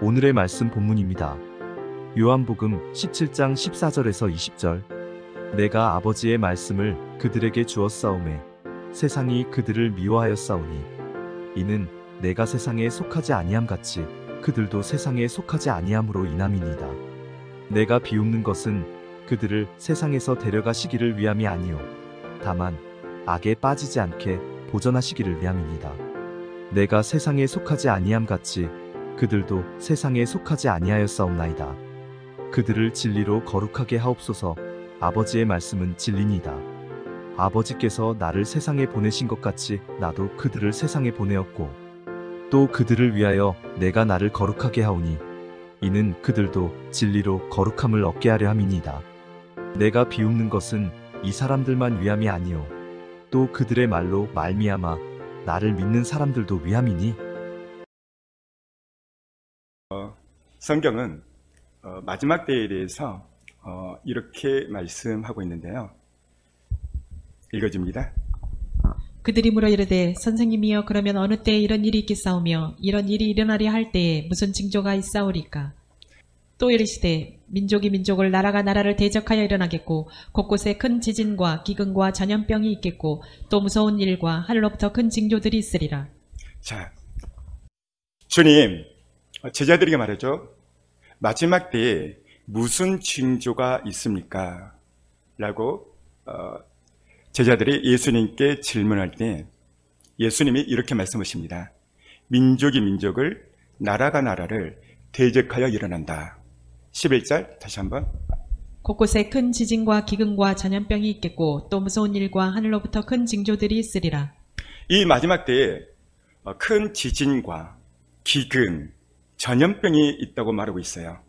오늘의 말씀 본문입니다. 요한복음 17장 14절에서 20절. 내가 아버지의 말씀을 그들에게 주었사오매 세상이 그들을 미워하였사오니 이는 내가 세상에 속하지 아니함 같이 그들도 세상에 속하지 아니함으로 인함이니이다. 내가 비웃는 것은 그들을 세상에서 데려가시기를 위함이 아니요 다만 악에 빠지지 않게 보전하시기를 위함이니이다. 내가 세상에 속하지 아니함 같이 그들도 세상에 속하지 아니하였사옵나이다. 그들을 진리로 거룩하게 하옵소서. 아버지의 말씀은 진리니이다. 아버지께서 나를 세상에 보내신 것 같이 나도 그들을 세상에 보내었고 또 그들을 위하여 내가 나를 거룩하게 하오니 이는 그들도 진리로 거룩함을 얻게 하려 함이니이다. 내가 비웃는 것은 이 사람들만 위함이 아니요 또 그들의 말로 말미암아 나를 믿는 사람들도 위함이니. 성경은 마지막 때에 대해서 이렇게 말씀하고 있는데요. 읽어줍니다. 그들이 물어 이르되 선생님이여 그러면 어느 때에 이런 일이 있겠사오며 이런 일이 일어나리 할 때에 무슨 징조가 있사오리까? 또 이르시되 민족이 민족을 나라가 나라를 대적하여 일어나겠고 곳곳에 큰 지진과 기근과 전염병이 있겠고 또 무서운 일과 하늘로부터 큰 징조들이 있으리라. 자, 주님 제자들에게 말하죠. 마지막 때에 무슨 징조가 있습니까? 라고 제자들이 예수님께 질문할 때 예수님이 이렇게 말씀하십니다. 민족이 민족을 나라가 나라를 대적하여 일어난다. 11절 다시 한번. 곳곳에 큰 지진과 기근과 전염병이 있겠고 또 무서운 일과 하늘로부터 큰 징조들이 있으리라. 이 마지막 때에 큰 지진과 기근, 전염병이 있다고 말하고 있어요.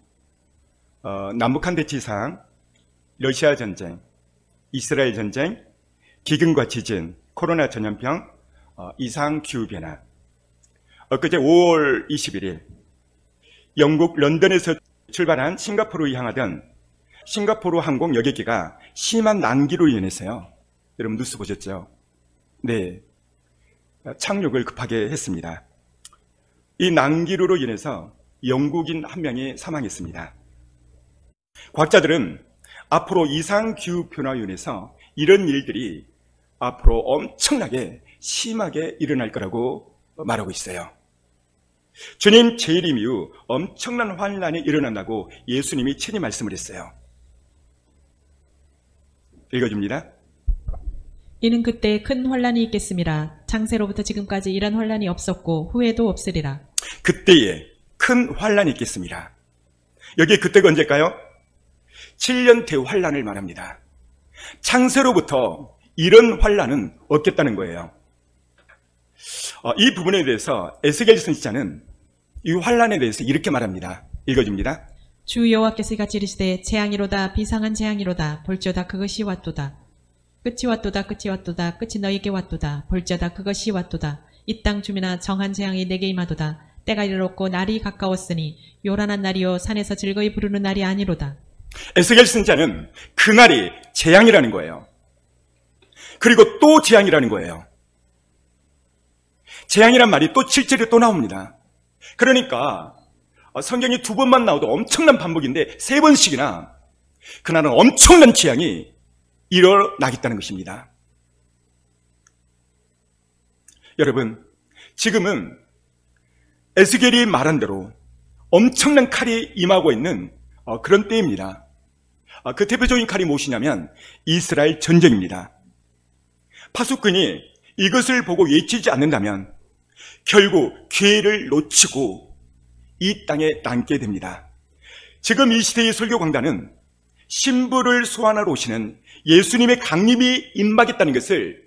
남북한 대치상, 러시아 전쟁, 이스라엘 전쟁, 기근과 지진, 코로나 전염병, 이상기후변화. 엊그제 5월 21일 영국 런던에서 출발한 싱가포르로 향하던 싱가포르 항공 여객기가 심한 난기로 인해서요. 여러분 뉴스 보셨죠? 네, 착륙을 급하게 했습니다. 이 난기류로 인해서 영국인 한 명이 사망했습니다. 과학자들은 앞으로 이상기후 변화로 인해서 이런 일들이 앞으로 엄청나게 심하게 일어날 거라고 말하고 있어요. 주님 재림 이후 엄청난 환란이 일어난다고 예수님이 친히 말씀을 했어요. 읽어줍니다. 이는 그때 큰 환란이 있겠음이라. 창세로부터 지금까지 이런 환란이 없었고 후에도 없으리라. 그때에 큰 환란이 있겠습니다. 여기 그때가 언제일까요? 7년 대환란을 말합니다. 창세로부터 이런 환란은 없겠다는 거예요. 이 부분에 대해서 에스겔 선지자는 이 환란에 대해서 이렇게 말합니다. 읽어줍니다. 주 여호와께서 이같이 이르시되 재앙이로다 비상한 재앙이로다 볼지어다 그것이 왔도다. 끝이 왔도다 끝이 왔도다 끝이 너희에게 왔도다 볼지어다 그것이 왔도다. 이 땅 주민아 정한 재앙이 내게 임하도다. 때가 이르렀고 날이 가까웠으니 요란한 날이요 산에서 즐거이 부르는 날이 아니로다. 에스겔 선지자는 그날이 재앙이라는 거예요. 그리고 또 재앙이라는 거예요. 재앙이란 말이 또 7절에 또 나옵니다. 그러니까 성경이 2번만 나오도 엄청난 반복인데 3번씩이나 그날은 엄청난 재앙이 일어나겠다는 것입니다. 여러분, 지금은 에스겔이 말한 대로 엄청난 칼이 임하고 있는 그런 때입니다. 그 대표적인 칼이 무엇이냐면 이스라엘 전쟁입니다. 파수꾼이 이것을 보고 외치지 않는다면 결국 기회를 놓치고 이 땅에 남게 됩니다. 지금 이 시대의 설교 강단은 신부를 소환하러 오시는 예수님의 강림이 임하겠다는 것을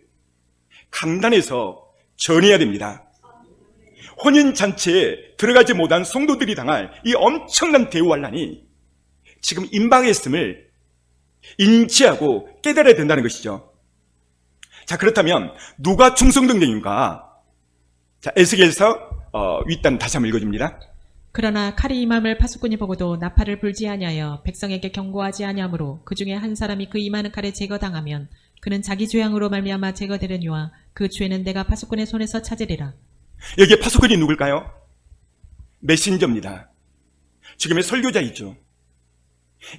강단에서 전해야 됩니다. 혼인잔치에 들어가지 못한 성도들이 당할 이 엄청난 대환란이 지금 임박했음을 인지하고 깨달아야 된다는 것이죠. 자, 그렇다면 누가 충성등령인가? 자, 에스겔서 윗단 다시 한번 읽어줍니다. 그러나 칼이 임함을 파수꾼이 보고도 나팔을 불지 아니하여 백성에게 경고하지 아니하므로 그 중에 한 사람이 그 임하는 칼에 제거당하면 그는 자기 죄악으로 말미암아 제거되려니와 그 죄는 내가 파수꾼의 손에서 찾으리라. 여기에 파수꾼이 누굴까요? 메신저입니다. 지금의 설교자이죠.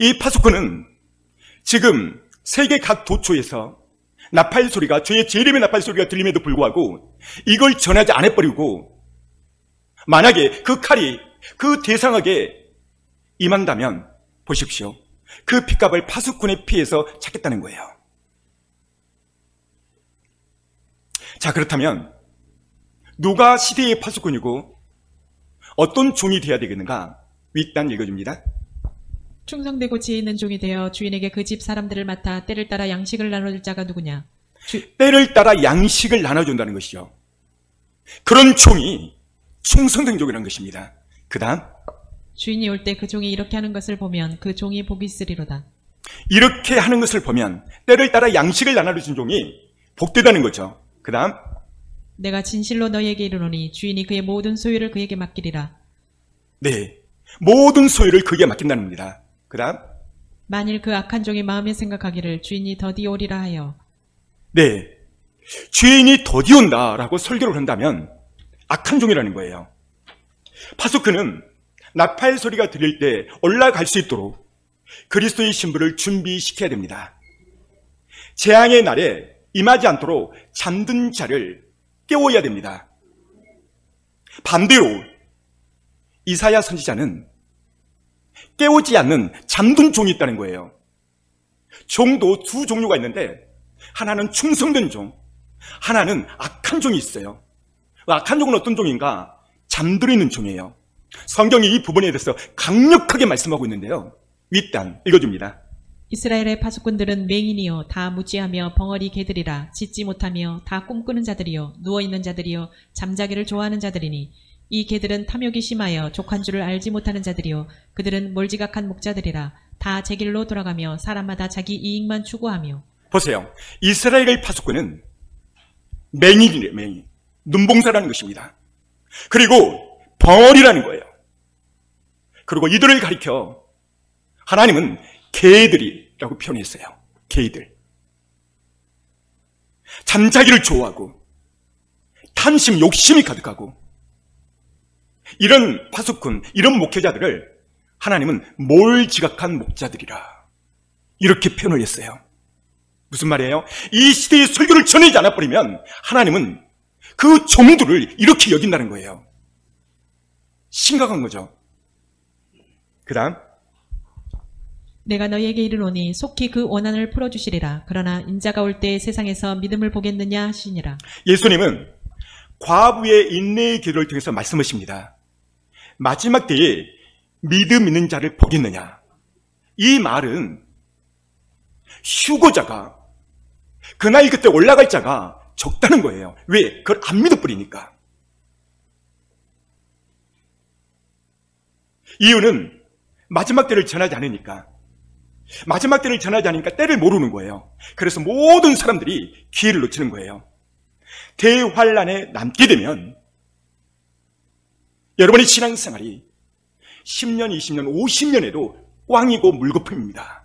이 파수꾼은 지금 세계 각 도처에서 나팔 소리가, 주의 재림의 나팔 소리가 들림에도 불구하고 이걸 전하지 않아버리고, 만약에 그 칼이 그 대상에게 임한다면 보십시오. 그 핏값을 파수꾼의 피에서 찾겠다는 거예요. 자, 그렇다면 누가 시대의 파수꾼이고 어떤 종이 되어야 되겠는가? 윗단 읽어줍니다. 충성되고 지혜 있는 종이 되어 주인에게 그 집 사람들을 맡아 때를 따라 양식을 나눠줄 자가 누구냐? 때를 따라 양식을 나눠준다는 것이죠. 그런 종이 충성된 종이라는 것입니다. 그 다음, 주인이 올 때 그 종이 이렇게 하는 것을 보면 그 종이 복이 있으리로다. 이렇게 하는 것을 보면 때를 따라 양식을 나눠준 종이 복되다는 거죠. 그 다음, 내가 진실로 너희에게 이르노니 주인이 그의 모든 소유를 그에게 맡기리라. 네, 모든 소유를 그에게 맡긴다는 겁니다. 그 다음, 만일 그 악한 종이 마음에 생각하기를 주인이 더디 오리라 하여. 네, 주인이 더디 온다라고 설교를 한다면 악한 종이라는 거예요. 파수꾼은 나팔 소리가 들릴 때 올라갈 수 있도록 그리스도의 신부를 준비시켜야 됩니다. 재앙의 날에 임하지 않도록 잠든 자를 깨워야 됩니다. 반대로 이사야 선지자는 깨우지 않는 잠든 종이 있다는 거예요. 종도 두 종류가 있는데 하나는 충성된 종, 하나는 악한 종이 있어요. 악한 종은 어떤 종인가? 잠들어 있는 종이에요. 성경이 이 부분에 대해서 강력하게 말씀하고 있는데요. 윗단 읽어줍니다. 이스라엘의 파수꾼들은 맹인이요 다 무지하며 벙어리 개들이라. 짖지 못하며 다 꿈꾸는 자들이요 누워있는 자들이요 잠자기를 좋아하는 자들이니 이 개들은 탐욕이 심하여 족한 줄을 알지 못하는 자들이요 그들은 몰지각한 목자들이라. 다 제 길로 돌아가며 사람마다 자기 이익만 추구하며. 보세요. 이스라엘의 파수꾼은 맹인이래요. 맹인. 눈봉사라는 것입니다. 그리고 벙어리라는 거예요. 그리고 이들을 가리켜 하나님은 개들이라고 표현했어요. 개들. 잠자기를 좋아하고 탐심, 욕심이 가득하고 이런 파수꾼, 이런 목회자들을 하나님은 몰지각한 목자들이라 이렇게 표현을 했어요. 무슨 말이에요? 이 시대의 설교를 전하지 않아버리면 하나님은 그 종들을 이렇게 여긴다는 거예요. 심각한 거죠. 그 다음, 내가 너희에게 이르노니 속히 그 원한을 풀어주시리라. 그러나 인자가 올 때 세상에서 믿음을 보겠느냐 하시니라. 예수님은 과부의 인내의 기도를 통해서 말씀하십니다. 마지막 때에 믿음 있는 자를 보겠느냐. 이 말은 휴거자가 그날 그때 올라갈 자가 적다는 거예요. 왜? 그걸 안 믿어버리니까. 이유는 마지막 때를 전하지 않으니까. 마지막 때를 전하지 않으니까 때를 모르는 거예요. 그래서 모든 사람들이 기회를 놓치는 거예요. 대환란에 남게 되면 여러분의 신앙생활이 10년, 20년, 50년에도 꽝이고 물거품입니다.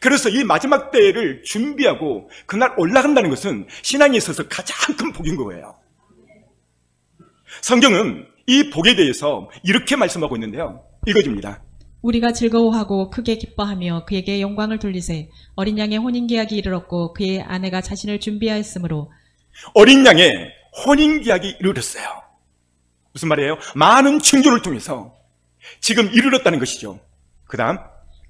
그래서 이 마지막 때를 준비하고 그날 올라간다는 것은 신앙에 있어서 가장 큰 복인 거예요. 성경은 이 복에 대해서 이렇게 말씀하고 있는데요. 읽어줍니다. 우리가 즐거워하고 크게 기뻐하며 그에게 영광을 돌리세. 어린 양의 혼인계약이 이르렀고 그의 아내가 자신을 준비하였으므로. 어린 양의 혼인계약이 이르렀어요. 무슨 말이에요? 많은 징조를 통해서 지금 이르렀다는 것이죠. 그 다음,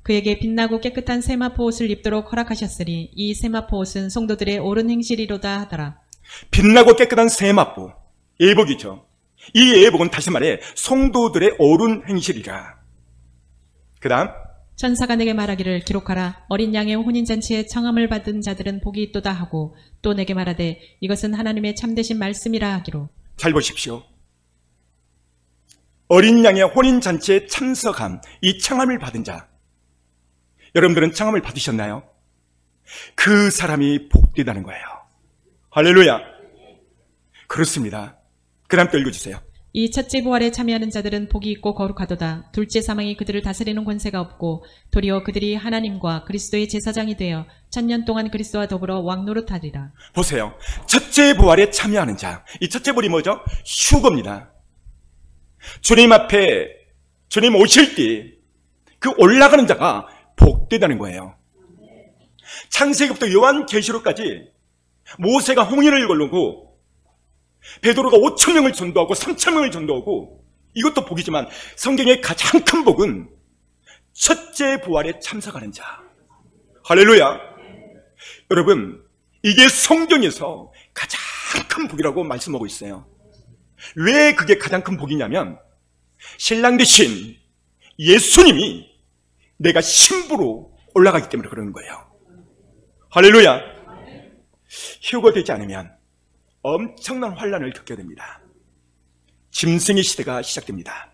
그에게 빛나고 깨끗한 세마포 옷을 입도록 허락하셨으니 이 세마포 옷은 성도들의 옳은 행실이로다 하더라. 빛나고 깨끗한 세마포, 예복이죠. 이 예복은 다시 말해 성도들의 옳은 행실이라. 그 다음, 천사가 내게 말하기를 기록하라. 어린 양의 혼인잔치에 청함을 받은 자들은 복이 있도다 하고 또 내게 말하되 이것은 하나님의 참되신 말씀이라 하기로. 잘 보십시오. 어린 양의 혼인잔치에 참석한 이 청함을 받은 자, 여러분들은 청함을 받으셨나요? 그 사람이 복되다는 거예요. 할렐루야. 그렇습니다. 그 다음 또 읽어주세요. 이 첫째 부활에 참여하는 자들은 복이 있고 거룩하도다. 둘째 사망이 그들을 다스리는 권세가 없고 도리어 그들이 하나님과 그리스도의 제사장이 되어 1000년 동안 그리스도와 더불어 왕노릇하리라. 보세요. 첫째 부활에 참여하는 자. 이 첫째 부활이 뭐죠? 휴거입니다. 주님 앞에 주님 오실 때 그 올라가는 자가 복되다는 거예요. 창세기부터 요한계시록까지 모세가 홍해를 걸르고 베드로가 5,000명을 전도하고 3,000명을 전도하고 이것도 복이지만 성경의 가장 큰 복은 첫째 부활에 참석하는 자. 할렐루야. 여러분, 이게 성경에서 가장 큰 복이라고 말씀하고 있어요. 왜 그게 가장 큰 복이냐면 신랑 되신 예수님이 내가 신부로 올라가기 때문에 그러는 거예요. 할렐루야. 휴거 되지 않으면 엄청난 환란을 겪게 됩니다. 짐승의 시대가 시작됩니다.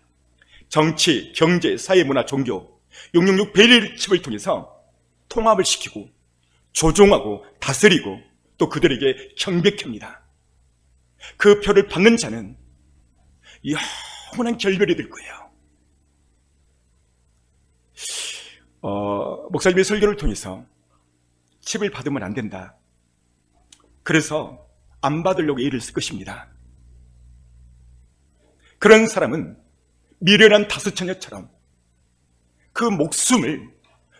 정치, 경제, 사회, 문화, 종교 666 베일칩을 통해서 통합을 시키고 조종하고 다스리고 또 그들에게 경배합니다. 그 표를 받는 자는 영원한 결별이 될 거예요. 목사님의 설교를 통해서 칩을 받으면 안 된다. 그래서 안 받으려고 애를 쓸 것입니다. 그런 사람은 미련한 다스처녀처럼 그 목숨을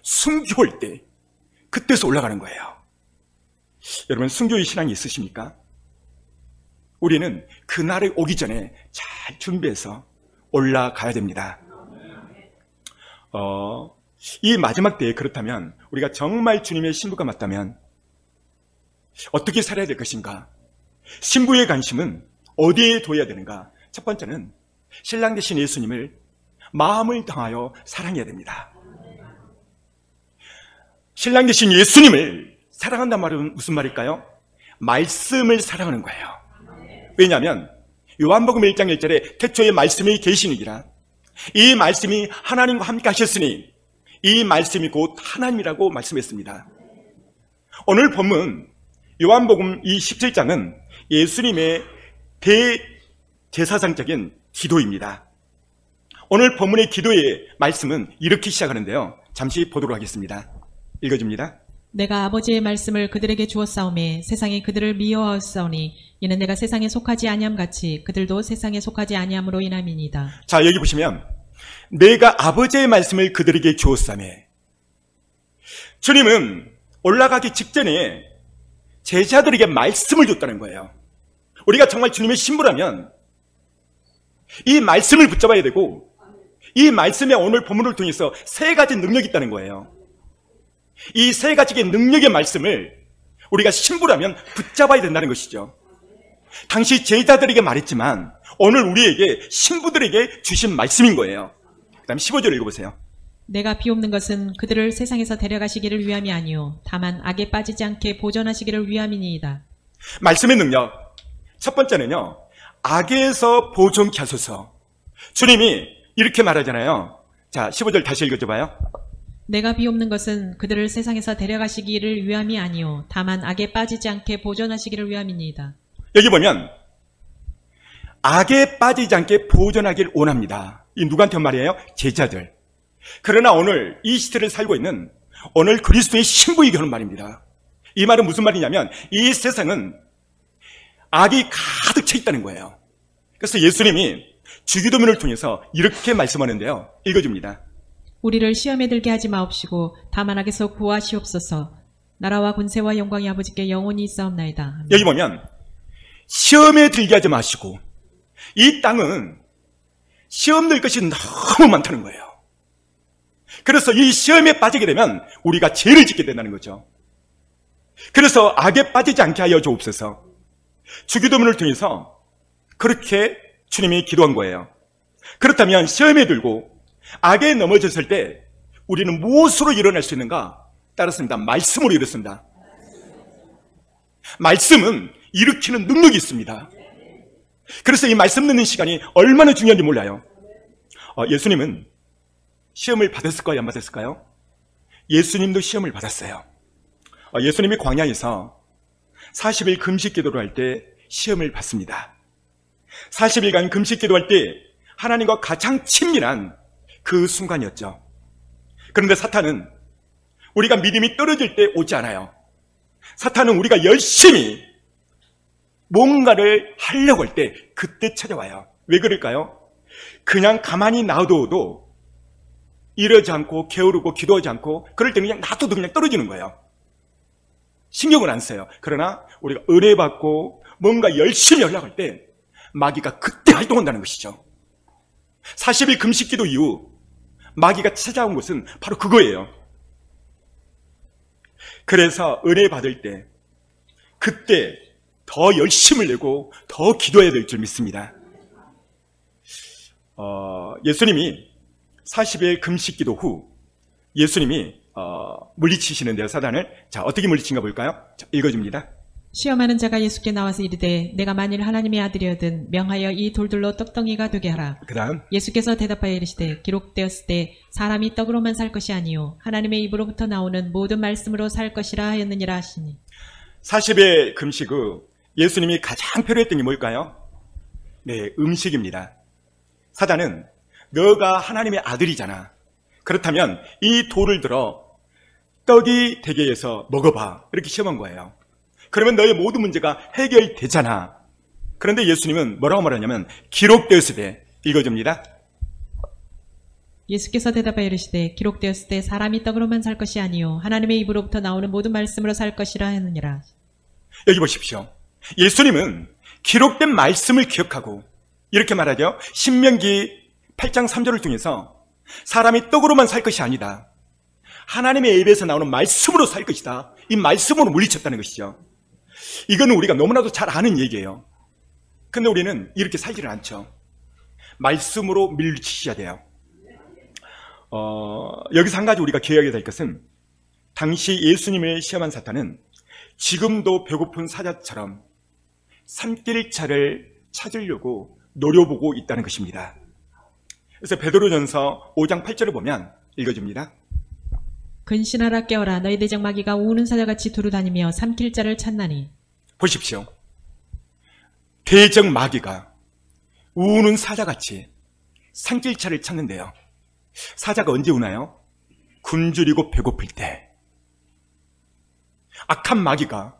순교할 때 그때서 올라가는 거예요. 여러분, 순교의 신앙이 있으십니까? 우리는 그날이 오기 전에 잘 준비해서 올라가야 됩니다. 이 마지막 때에 그렇다면 우리가 정말 주님의 신부가 맞다면 어떻게 살아야 될 것인가? 신부의 관심은 어디에 둬야 되는가? 첫 번째는 신랑 되신 예수님을 마음을 다하여 사랑해야 됩니다. 신랑 되신 예수님을 사랑한다는 말은 무슨 말일까요? 말씀을 사랑하는 거예요. 왜냐하면 요한복음 1장 1절에 태초에 말씀이 계시니라. 이 말씀이 하나님과 함께 하셨으니 이 말씀이 곧 하나님이라고 말씀했습니다. 오늘 본문 요한복음 이 17장은 예수님의 대제사장적인 기도입니다. 오늘 본문의 기도의 말씀은 이렇게 시작하는데요. 잠시 보도록 하겠습니다. 읽어줍니다. 내가 아버지의 말씀을 그들에게 주었사오매 세상이 그들을 미워하였사오니 이는 내가 세상에 속하지 아니함 같이 그들도 세상에 속하지 아니함으로 인함이니이다. 자, 여기 보시면 내가 아버지의 말씀을 그들에게 주었사매, 주님은 올라가기 직전에 제자들에게 말씀을 줬다는 거예요. 우리가 정말 주님의 신부라면 이 말씀을 붙잡아야 되고 이 말씀에 오늘 본문을 통해서 세 가지 능력이 있다는 거예요. 이 세 가지의 능력의 말씀을 우리가 신부라면 붙잡아야 된다는 것이죠. 당시 제자들에게 말했지만 오늘 우리에게 신부들에게 주신 말씀인 거예요. 그 다음 15절 읽어보세요. 내가 비옵는 것은 그들을 세상에서 데려가시기를 위함이 아니요 다만 악에 빠지지 않게 보존하시기를 위함이니이다. 말씀의 능력 첫 번째는요, 악에서 보존케 하소서. 주님이 이렇게 말하잖아요. 자, 15절 다시 읽어줘봐요. 내가 비옵는 것은 그들을 세상에서 데려가시기를 위함이 아니요 다만 악에 빠지지 않게 보존하시기를 위함이니이다. 여기 보면 악에 빠지지 않게 보존하길 원합니다. 이 누구한테 한 말이에요? 제자들. 그러나 오늘 이 시대를 살고 있는 오늘 그리스도의 신부에게 하는 말입니다. 이 말은 무슨 말이냐면 이 세상은 악이 가득 차 있다는 거예요. 그래서 예수님이 주기도문을 통해서 이렇게 말씀하는데요. 읽어줍니다. 우리를 시험에 들게 하지 마옵시고 다만 악에서 구하시옵소서. 나라와 권세와 영광이 아버지께 영원히 있사옵나이다. 여기 보면 시험에 들게 하지 마시고, 이 땅은 시험 낼 것이 너무 많다는 거예요. 그래서 이 시험에 빠지게 되면 우리가 죄를 짓게 된다는 거죠. 그래서 악에 빠지지 않게 하여 주옵소서. 주기도문을 통해서 그렇게 주님이 기도한 거예요. 그렇다면 시험에 들고 악에 넘어졌을 때 우리는 무엇으로 일어날 수 있는가? 따랐습니다. 말씀으로 일어섭니다. 말씀은 일으키는 능력이 있습니다. 그래서 이 말씀 듣는 시간이 얼마나 중요한지 몰라요. 예수님은 시험을 받았을까요? 안 받았을까요? 예수님도 시험을 받았어요. 예수님이 광야에서 40일 금식 기도를 할 때 시험을 받습니다. 40일간 금식 기도할 때 하나님과 가장 친밀한 그 순간이었죠. 그런데 사탄은 우리가 믿음이 떨어질 때 오지 않아요. 사탄은 우리가 열심히 뭔가를 하려고 할 때 그때 찾아와요. 왜 그럴까요? 그냥 가만히 놔둬도 이러지 않고 게으르고 기도하지 않고 그럴 때는 그냥 놔둬도 그냥 떨어지는 거예요. 신경을 안 써요. 그러나 우리가 은혜 받고 뭔가 열심히 하려고 할 때 마귀가 그때 활동한다는 것이죠. 40일 금식기도 이후 마귀가 찾아온 것은 바로 그거예요. 그래서 은혜 받을 때 그때 더 열심을 내고 더 기도해야 될 줄 믿습니다. 예수님이 40일 금식기도 후 예수님이 물리치시는데요, 사단을. 자, 어떻게 물리친가 볼까요? 자, 읽어줍니다. 시험하는 자가 예수께 나와서 이르되 내가 만일 하나님의 아들이거든 명하여 이 돌들로 떡덩이가 되게 하라. 그 다음 예수께서 대답하여 이르시되 기록되었을 때 사람이 떡으로만 살 것이 아니요 하나님의 입으로부터 나오는 모든 말씀으로 살 것이라 하였느니라 하시니. 40일 금식 후 예수님이 가장 필요했던 게 뭘까요? 네, 음식입니다. 사단은 너가 하나님의 아들이잖아. 그렇다면 이 돌을 들어 떡이 되게 해서 먹어봐. 이렇게 시험한 거예요. 그러면 너의 모든 문제가 해결되잖아. 그런데 예수님은 뭐라고 말하냐면 기록되었을 때 읽어줍니다. 예수께서 대답하여 이르시되 기록되었을 때 사람이 떡으로만 살 것이 아니요 하나님의 입으로부터 나오는 모든 말씀으로 살 것이라 하느니라. 여기 보십시오. 예수님은 기록된 말씀을 기억하고 이렇게 말하죠. 신명기 8장 3절을 통해서 사람이 떡으로만 살 것이 아니다. 하나님의 입에서 나오는 말씀으로 살 것이다. 이 말씀으로 물리쳤다는 것이죠. 이거는 우리가 너무나도 잘 아는 얘기예요. 근데 우리는 이렇게 살지는 않죠. 말씀으로 물리치셔야 돼요. 여기서 한 가지 우리가 기억해야 될 것은 당시 예수님을 시험한 사탄은 지금도 배고픈 사자처럼 산길차를 찾으려고 노려보고 있다는 것입니다. 그래서 베드로전서 5장 8절을 보면 읽어줍니다. 근신하라 깨어라 너희 대적 마귀가 우는 사자같이 두루다니며 삼킬 자를 찾나니. 보십시오. 대적 마귀가 우는 사자같이 산길차를 찾는데요. 사자가 언제 우나요? 굶주리고 배고플 때. 악한 마귀가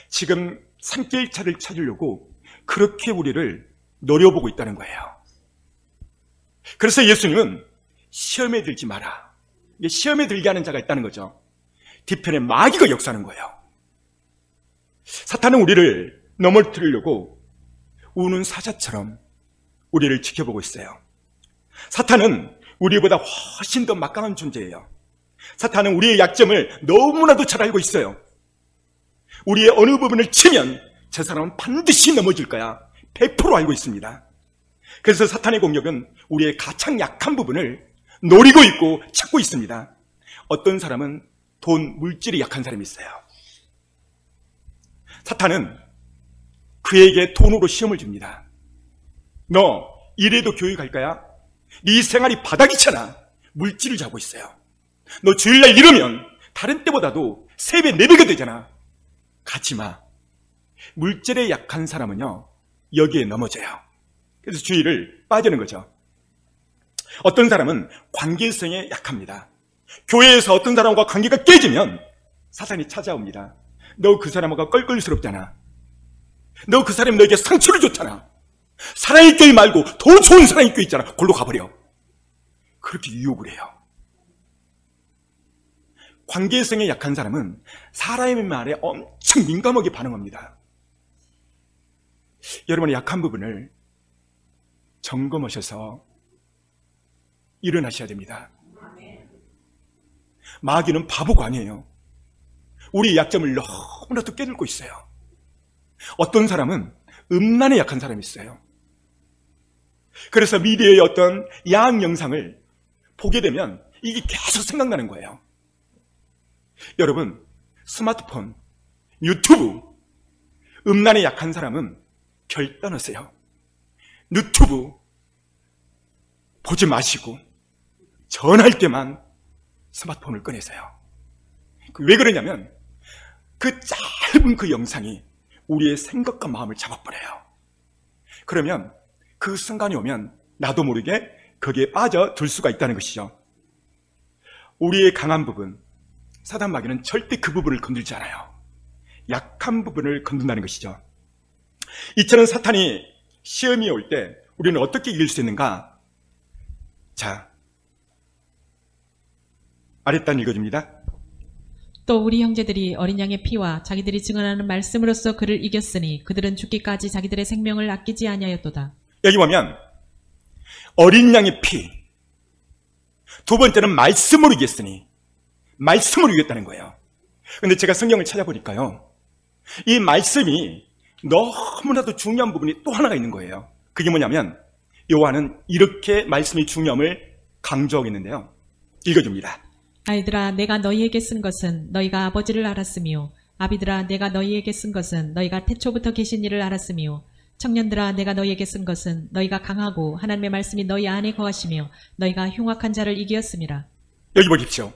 지금 산길차를 찾으려고 그렇게 우리를 노려보고 있다는 거예요. 그래서 예수님은 시험에 들지 마라. 이게 시험에 들게 하는 자가 있다는 거죠. 뒤편에 마귀가 역사하는 거예요. 사탄은 우리를 넘어뜨리려고 우는 사자처럼 우리를 지켜보고 있어요. 사탄은 우리보다 훨씬 더 막강한 존재예요. 사탄은 우리의 약점을 너무나도 잘 알고 있어요. 우리의 어느 부분을 치면 저 사람은 반드시 넘어질 거야. 100% 알고 있습니다. 그래서 사탄의 공격은 우리의 가장 약한 부분을 노리고 있고 찾고 있습니다. 어떤 사람은 돈, 물질이 약한 사람이 있어요. 사탄은 그에게 돈으로 시험을 줍니다. 너 이래도 교회 갈 거야? 네 생활이 바닥이잖아. 물질을 잡고 있어요. 너 주일날 이러면 다른 때보다도 3배, 4배가 되잖아. 가지 마. 물질에 약한 사람은요, 여기에 넘어져요. 그래서 주의를 빠지는 거죠. 어떤 사람은 관계성에 약합니다. 교회에서 어떤 사람과 관계가 깨지면 사탄이 찾아옵니다. 너 그 사람과 껄껄스럽잖아. 너 그 사람이 너에게 상처를 줬잖아. 사랑의 교회 말고 더 좋은 사랑의 교회 있잖아. 골로 가버려. 그렇게 유혹을 해요. 관계성에 약한 사람은 사람의 말에 엄청 민감하게 반응합니다. 여러분의 약한 부분을 점검하셔서 일어나셔야 됩니다. 마귀는 바보가 아니에요. 우리의 약점을 너무나도 깨닫고 있어요. 어떤 사람은 음란에 약한 사람이 있어요. 그래서 미디어의 어떤 야한 영상을 보게 되면 이게 계속 생각나는 거예요. 여러분, 스마트폰, 유튜브, 음란에 약한 사람은 결단하세요. 유튜브 보지 마시고 전화할 때만 스마트폰을 꺼내세요. 왜 그러냐면 그 짧은 그 영상이 우리의 생각과 마음을 잡아버려요. 그러면 그 순간이 오면 나도 모르게 거기에 빠져들 수가 있다는 것이죠. 우리의 강한 부분, 사단 마귀는 절대 그 부분을 건들지 않아요. 약한 부분을 건든다는 것이죠. 이처럼 사탄이 시험이 올 때 우리는 어떻게 이길 수 있는가? 자, 말했다는 읽어줍니다. 또 우리 형제들이 어린 양의 피와 자기들이 증언하는 말씀으로써 그를 이겼으니 그들은 죽기까지 자기들의 생명을 아끼지 아니하였도다. 여기 보면 어린 양의 피, 두 번째는 말씀으로 이겼으니, 말씀으로 이겼다는 거예요. 근데 제가 성경을 찾아보니까요, 이 말씀이 너무나도 중요한 부분이 또 하나가 있는 거예요. 그게 뭐냐면 요한은 이렇게 말씀이 중요함을 강조하고 있는데요. 읽어줍니다. 아이들아 내가 너희에게 쓴 것은 너희가 아버지를 알았으며 아비들아 내가 너희에게 쓴 것은 너희가 태초부터 계신 이를 알았으며 청년들아 내가 너희에게 쓴 것은 너희가 강하고 하나님의 말씀이 너희 안에 거하시며 너희가 흉악한 자를 이기었음이라. 여기 보십시오.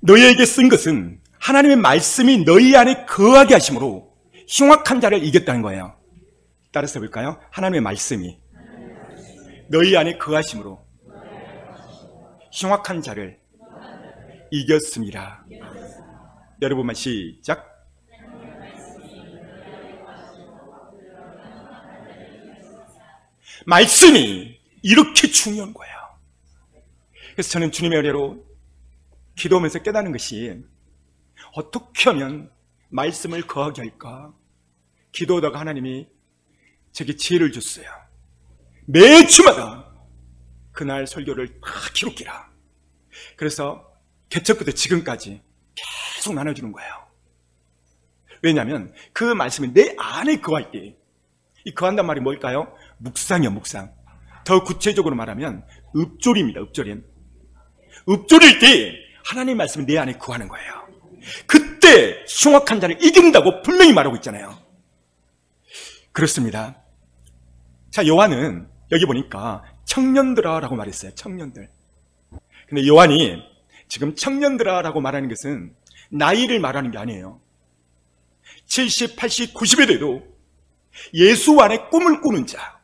너희에게 쓴 것은 하나님의 말씀이 너희 안에 거하게 하심으로 흉악한 자를 이겼다는 거예요. 따라서 볼까요? 하나님의 말씀이 너희 안에 거하심으로 흉악한 자를 이겼습니다. 여러분만 시작. 말씀이 이렇게 중요한 거예요. 그래서 저는 주님의 은혜로 기도하면서 깨닫는 것이 어떻게 하면 말씀을 거하게 할까? 기도하다가 하나님이 제게 지혜를 줬어요. 매주마다 그날 설교를 다 기록해라. 그래서 개척부터 지금까지 계속 나눠주는 거예요. 왜냐하면 그 말씀이 내 안에 거할 때, 이 거한단 말이 뭘까요? 묵상이요, 묵상. 더 구체적으로 말하면 읊조림입니다, 읊조림. 읊조릴 때 하나님의 말씀이 내 안에 거하는 거예요. 그때 흉악한 자를 이긴다고 분명히 말하고 있잖아요. 그렇습니다. 자, 요한은 여기 보니까 청년들아 라고 말했어요. 청년들. 근데 요한이 지금 청년들아 라고 말하는 것은 나이를 말하는 게 아니에요. 70, 80, 90에 돼도 예수 안에 꿈을 꾸는 자,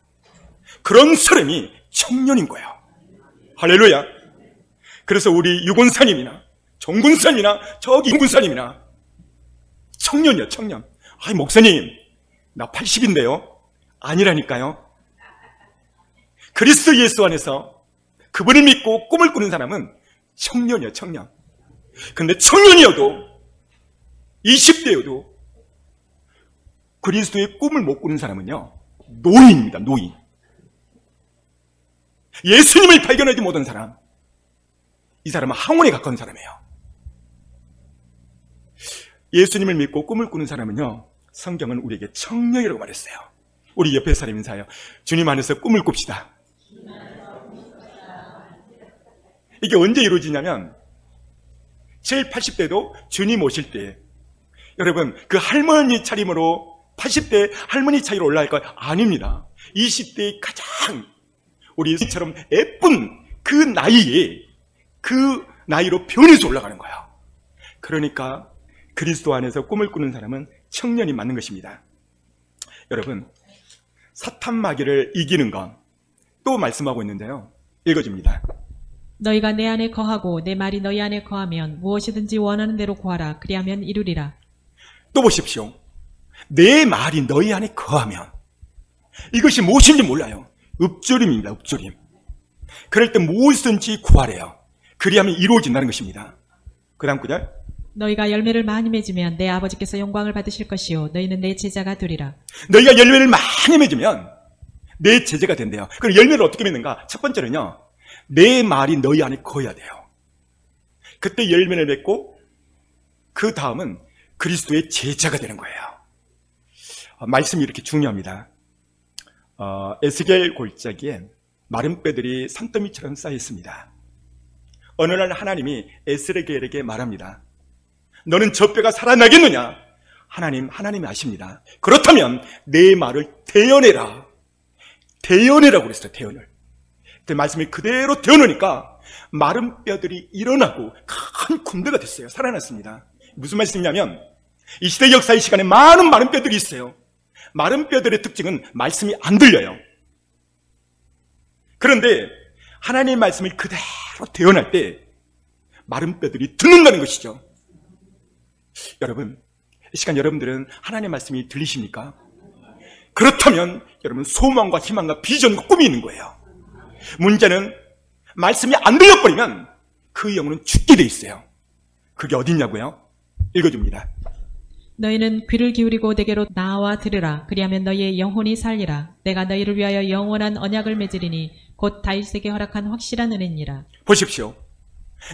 그런 사람이 청년인 거예요. 할렐루야. 그래서 우리 유곤사님이나 정군사님이나 저기 군사님이나 청년이요, 청년. 아이, 목사님 나 80인데요. 아니라니까요. 그리스도 예수 안에서 그분을 믿고 꿈을 꾸는 사람은 청년이요, 청년. 근데 청년이어도 20대여도 그리스도의 꿈을 못 꾸는 사람은요, 노인입니다, 노인. 예수님을 발견하지 못한 사람, 이 사람은 항원에 가까운 사람이에요. 예수님을 믿고 꿈을 꾸는 사람은요, 성경은 우리에게 청년이라고 말했어요. 우리 옆에 사람 인사해요. 주님 안에서 꿈을 꿉시다. 이게 언제 이루어지냐면 7, 80대도 주님 오실 때, 여러분 그 할머니 차림으로 80대 할머니 차이로 올라갈 거 아닙니다. 20대의 가장 우리처럼 예쁜 그 나이에, 그 나이로 변해서 올라가는 거예요. 그러니까 그리스도 안에서 꿈을 꾸는 사람은 청년이 맞는 것입니다. 여러분, 사탄 마귀를 이기는 건 또 말씀하고 있는데요. 읽어줍니다. 너희가 내 안에 거하고 내 말이 너희 안에 거하면 무엇이든지 원하는 대로 구하라. 그리하면 이루리라. 또 보십시오. 내 말이 너희 안에 거하면, 이것이 무엇인지 몰라요. 읊조림입니다, 읊조림. 그럴 때 무엇이든지 구하래요. 그리하면 이루어진다는 것입니다. 그 다음 구절. 너희가 열매를 많이 맺으면 내 아버지께서 영광을 받으실 것이요 너희는 내 제자가 되리라. 너희가 열매를 많이 맺으면 내 제자가 된대요. 그럼 열매를 어떻게 맺는가? 첫 번째는요, 내 말이 너희 안에 거해야 돼요. 그때 열매를 맺고 그 다음은 그리스도의 제자가 되는 거예요. 말씀이 이렇게 중요합니다. 에스겔 골짜기에 마른 뼈들이 산더미처럼 쌓여 있습니다. 어느 날 하나님이 에스겔에게 말합니다. 너는 저 뼈가 살아나겠느냐? 하나님이 아십니다. 그렇다면 내 말을 대언해라. 대언해라고 그랬어요. 대언을. 그 말씀이 그대로 대언하니까 마른 뼈들이 일어나고 큰 군대가 됐어요. 살아났습니다. 무슨 말씀이냐면 이 시대 역사의 시간에 많은 마른 뼈들이 있어요. 마른 뼈들의 특징은 말씀이 안 들려요. 그런데 하나님의 말씀을 그대로 대언할 때 마른 뼈들이 듣는다는 것이죠. 여러분, 이 시간 여러분들은 하나님의 말씀이 들리십니까? 그렇다면 여러분 소망과 희망과 비전과 꿈이 있는 거예요. 문제는 말씀이 안 들려버리면 그 영혼은 죽게 돼 있어요. 그게 어딨냐고요? 읽어줍니다. 너희는 귀를 기울이고 내게로 나와 들으라. 그리하면 너희의 영혼이 살리라. 내가 너희를 위하여 영원한 언약을 맺으리니 곧 다윗에게 허락한 확실한 은혜니라. 보십시오.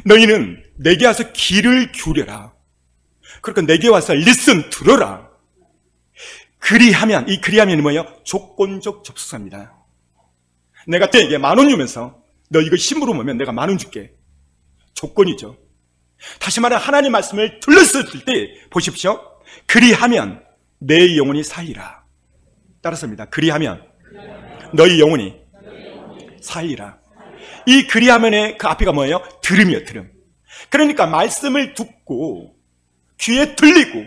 너희는 내게 와서 귀를 기울여라. 그러니까 내게 와서 listen, 들어라. 그리하면, 이 그리하면이 뭐예요? 조건적 접속사입니다. 내가 너에게 10,000원 주면서 너 이거 심부름 오면 내가 10,000원 줄게. 조건이죠. 다시 말해 하나님 말씀을 들렸을 때 보십시오. 그리하면 내 영혼이 살리라. 따라서입니다. 그리하면 너희 영혼이 살리라. 이 그리하면의 그 앞에가 뭐예요? 들음이요, 들음. 그러니까 말씀을 듣고 귀에 들리고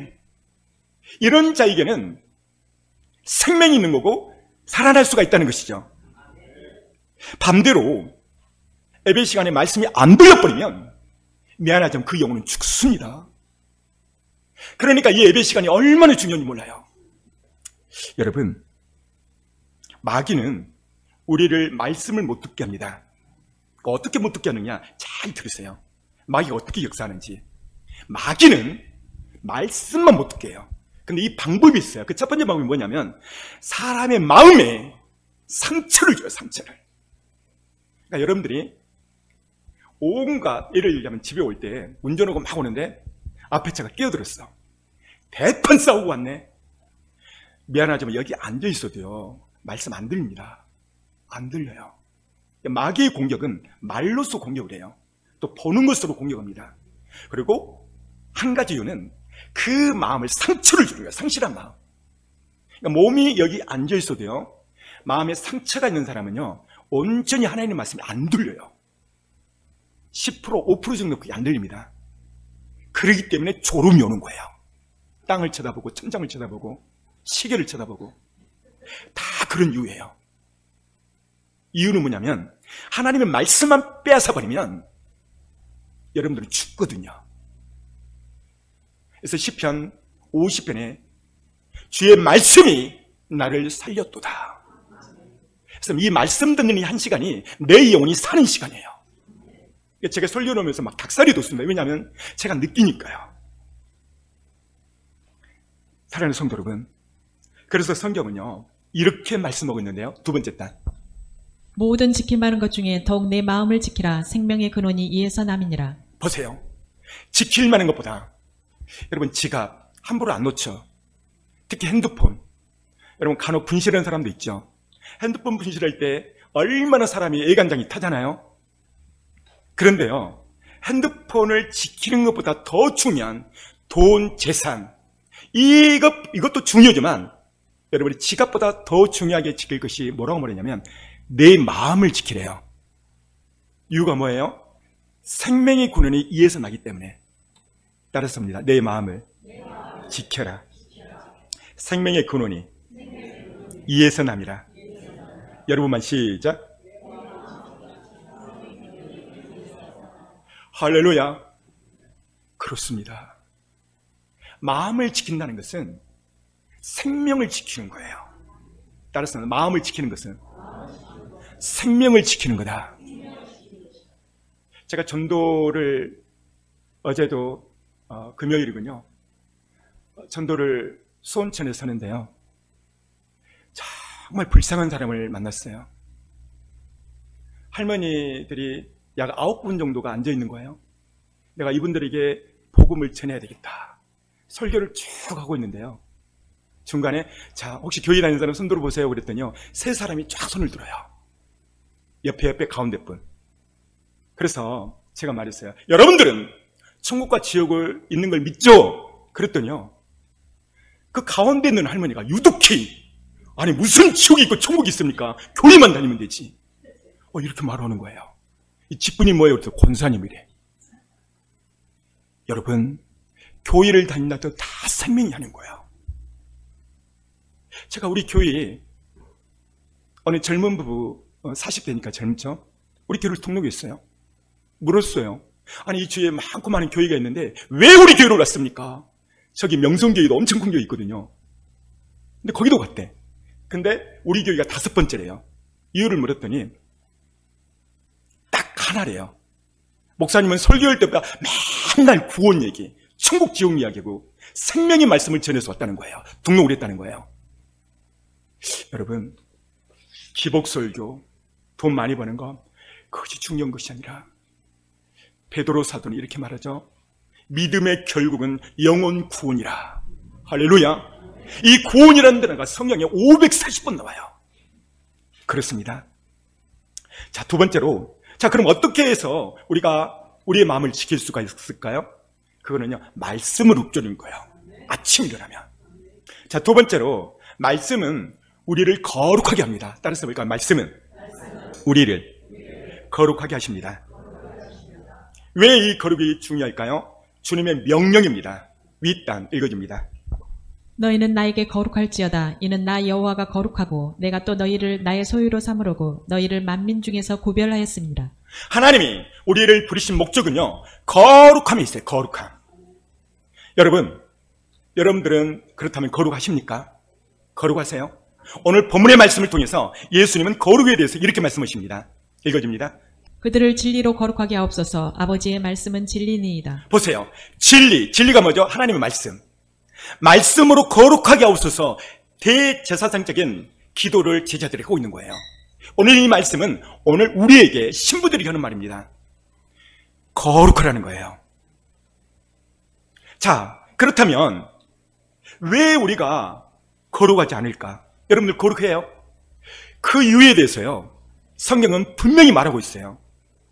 이런 자에게는 생명이 있는 거고 살아날 수가 있다는 것이죠. 반대로 예배 시간에 말씀이 안 들려버리면 미안하지만 그 영혼은 죽습니다. 그러니까 이 예배 시간이 얼마나 중요한지 몰라요. 여러분, 마귀는 우리를 말씀을 못 듣게 합니다. 어떻게 못 듣게 하느냐? 잘 들으세요. 마귀가 어떻게 역사하는지. 마귀는 말씀만 못 듣게 해요. 근데 이 방법이 있어요. 그 첫 번째 방법이 뭐냐면 사람의 마음에 상처를 줘요, 상처를. 그러니까 여러분들이 온갖, 예를 들자면 집에 올 때 운전하고 막 오는데 앞에 차가 끼어들었어. 대판 싸우고 왔네. 미안하지만 여기 앉아 있어도요 말씀 안 들립니다. 안 들려요. 마귀의 공격은 말로써 공격을 해요. 또 보는 것으로 공격합니다. 그리고 한 가지 이유는 그 마음을 상처를 주는 거예요. 상실한 마음. 그러니까 몸이 여기 앉아 있어도요 마음에 상처가 있는 사람은요 온전히 하나님의 말씀이 안 들려요. 10%, 5% 정도밖에 안 들립니다. 그러기 때문에 졸음이 오는 거예요. 땅을 쳐다보고 천장을 쳐다보고 시계를 쳐다보고 다 그런 이유예요. 이유는 뭐냐면 하나님의 말씀만 빼앗아버리면 여러분들은 죽거든요. 그래서 시편 50편에 주의 말씀이 나를 살렸도다. 그래서 이 말씀 듣는 이 한 시간이 내 영혼이 사는 시간이에요. 제가 설교하면서 막 닭살이 돋습니다. 왜냐하면 제가 느끼니까요. 사랑하는 성도 여러분, 그래서 성경은요 이렇게 말씀하고 있는데요. 두 번째 단, 모든 지킴하는 것 중에 더욱 내 마음을 지키라. 생명의 근원이 이에서 남이니라. 보세요. 지킬 만한 것보다 여러분 지갑 함부로 안 놓죠. 특히 핸드폰. 여러분 간혹 분실하는 사람도 있죠. 핸드폰 분실할 때 얼마나 사람이 애간장이 타잖아요. 그런데요 핸드폰을 지키는 것보다 더 중요한 돈, 재산 이것도 중요하지만 여러분이 지갑보다 더 중요하게 지킬 것이 뭐라고 말하냐면 내 마음을 지키래요. 이유가 뭐예요? 생명의 근원이 이에서 나기 때문에. 따라서입니다. 내 마음을 지켜라. 생명의 근원이 이에서 남이라. 여러분만 시작. 할렐루야. 그렇습니다. 마음을 지킨다는 것은 생명을 지키는 거예요. 따라서 마음을 지키는 것은 생명을 지키는 거다. 제가 전도를 어제도 금요일이군요. 전도를 수원천에서 하는데요. 정말 불쌍한 사람을 만났어요. 할머니들이 약 9분 정도가 앉아 있는 거예요. 내가 이분들에게 복음을 전해야 되겠다. 설교를 쭉 하고 있는데요. 중간에 자 혹시 교회 다니는 사람 손 들어보세요 그랬더니요 3사람이 쫙 손을 들어요. 옆에 가운데 분. 그래서 제가 말했어요. 여러분들은 천국과 지옥을 있는 걸 믿죠? 그랬더니요 그 가운데 있는 할머니가 유독히 아니 무슨 지옥이 있고 천국이 있습니까? 교회만 다니면 되지. 이렇게 말하는 거예요. 이 직분이 뭐예요? 그래서 권사님이래. 여러분 교회를 다닌다도 다 생명이 하는 거예요. 제가 우리 교회에 어느 젊은 부부 40대니까 젊죠? 우리 교회를 등록했어요. 물었어요. 아니 이 주위에 많고 많은 교회가 있는데 왜 우리 교회로 왔습니까? 저기 명성교회도 엄청 큰 교회 있거든요. 근데 거기도 갔대. 근데 우리 교회가 5번째래요. 이유를 물었더니 딱 하나래요. 목사님은 설교할 때보다 맨날 구원 얘기, 천국 지옥 이야기고 생명의 말씀을 전해서 왔다는 거예요. 등록을 했다는 거예요. 여러분, 기복설교, 돈 많이 버는 거 그것이 중요한 것이 아니라 베드로 사도는 이렇게 말하죠. 믿음의 결국은 영혼 구원이라. 할렐루야. 이 구원이라는 단어가 성경에 540번 나와요. 그렇습니다. 자, 두 번째로, 자, 그럼 어떻게 해서 우리가 우리의 마음을 지킬 수가 있을까요? 그거는요, 말씀을 읊조리는 거예요. 아침 일어나면. 자, 두 번째로, 말씀은 우리를 거룩하게 합니다. 따라서 볼까요? 말씀은 우리를 거룩하게 하십니다. 왜 이 거룩이 중요할까요? 주님의 명령입니다. 윗단 읽어줍니다. 너희는 나에게 거룩할지어다. 이는 나 여호와가 거룩하고 내가 또 너희를 나의 소유로 삼으려고 너희를 만민 중에서 구별하였습니다. 하나님이 우리를 부르신 목적은요, 거룩함이 있어요. 거룩함. 여러분들은 그렇다면 거룩하십니까? 거룩하세요? 오늘 본문의 말씀을 통해서 예수님은 거룩에 대해서 이렇게 말씀하십니다. 읽어줍니다. 그들을 진리로 거룩하게 하옵소서. 아버지의 말씀은 진리니이다. 보세요. 진리가 뭐죠? 하나님의 말씀. 말씀으로 거룩하게 하옵소서. 대제사장적인 기도를 제자들이 하고 있는 거예요. 오늘 이 말씀은 오늘 우리에게 신부들이 하는 말입니다. 거룩하라는 거예요. 자, 그렇다면 왜 우리가 거룩하지 않을까? 여러분들 거룩해요? 그 이유에 대해서요, 성경은 분명히 말하고 있어요.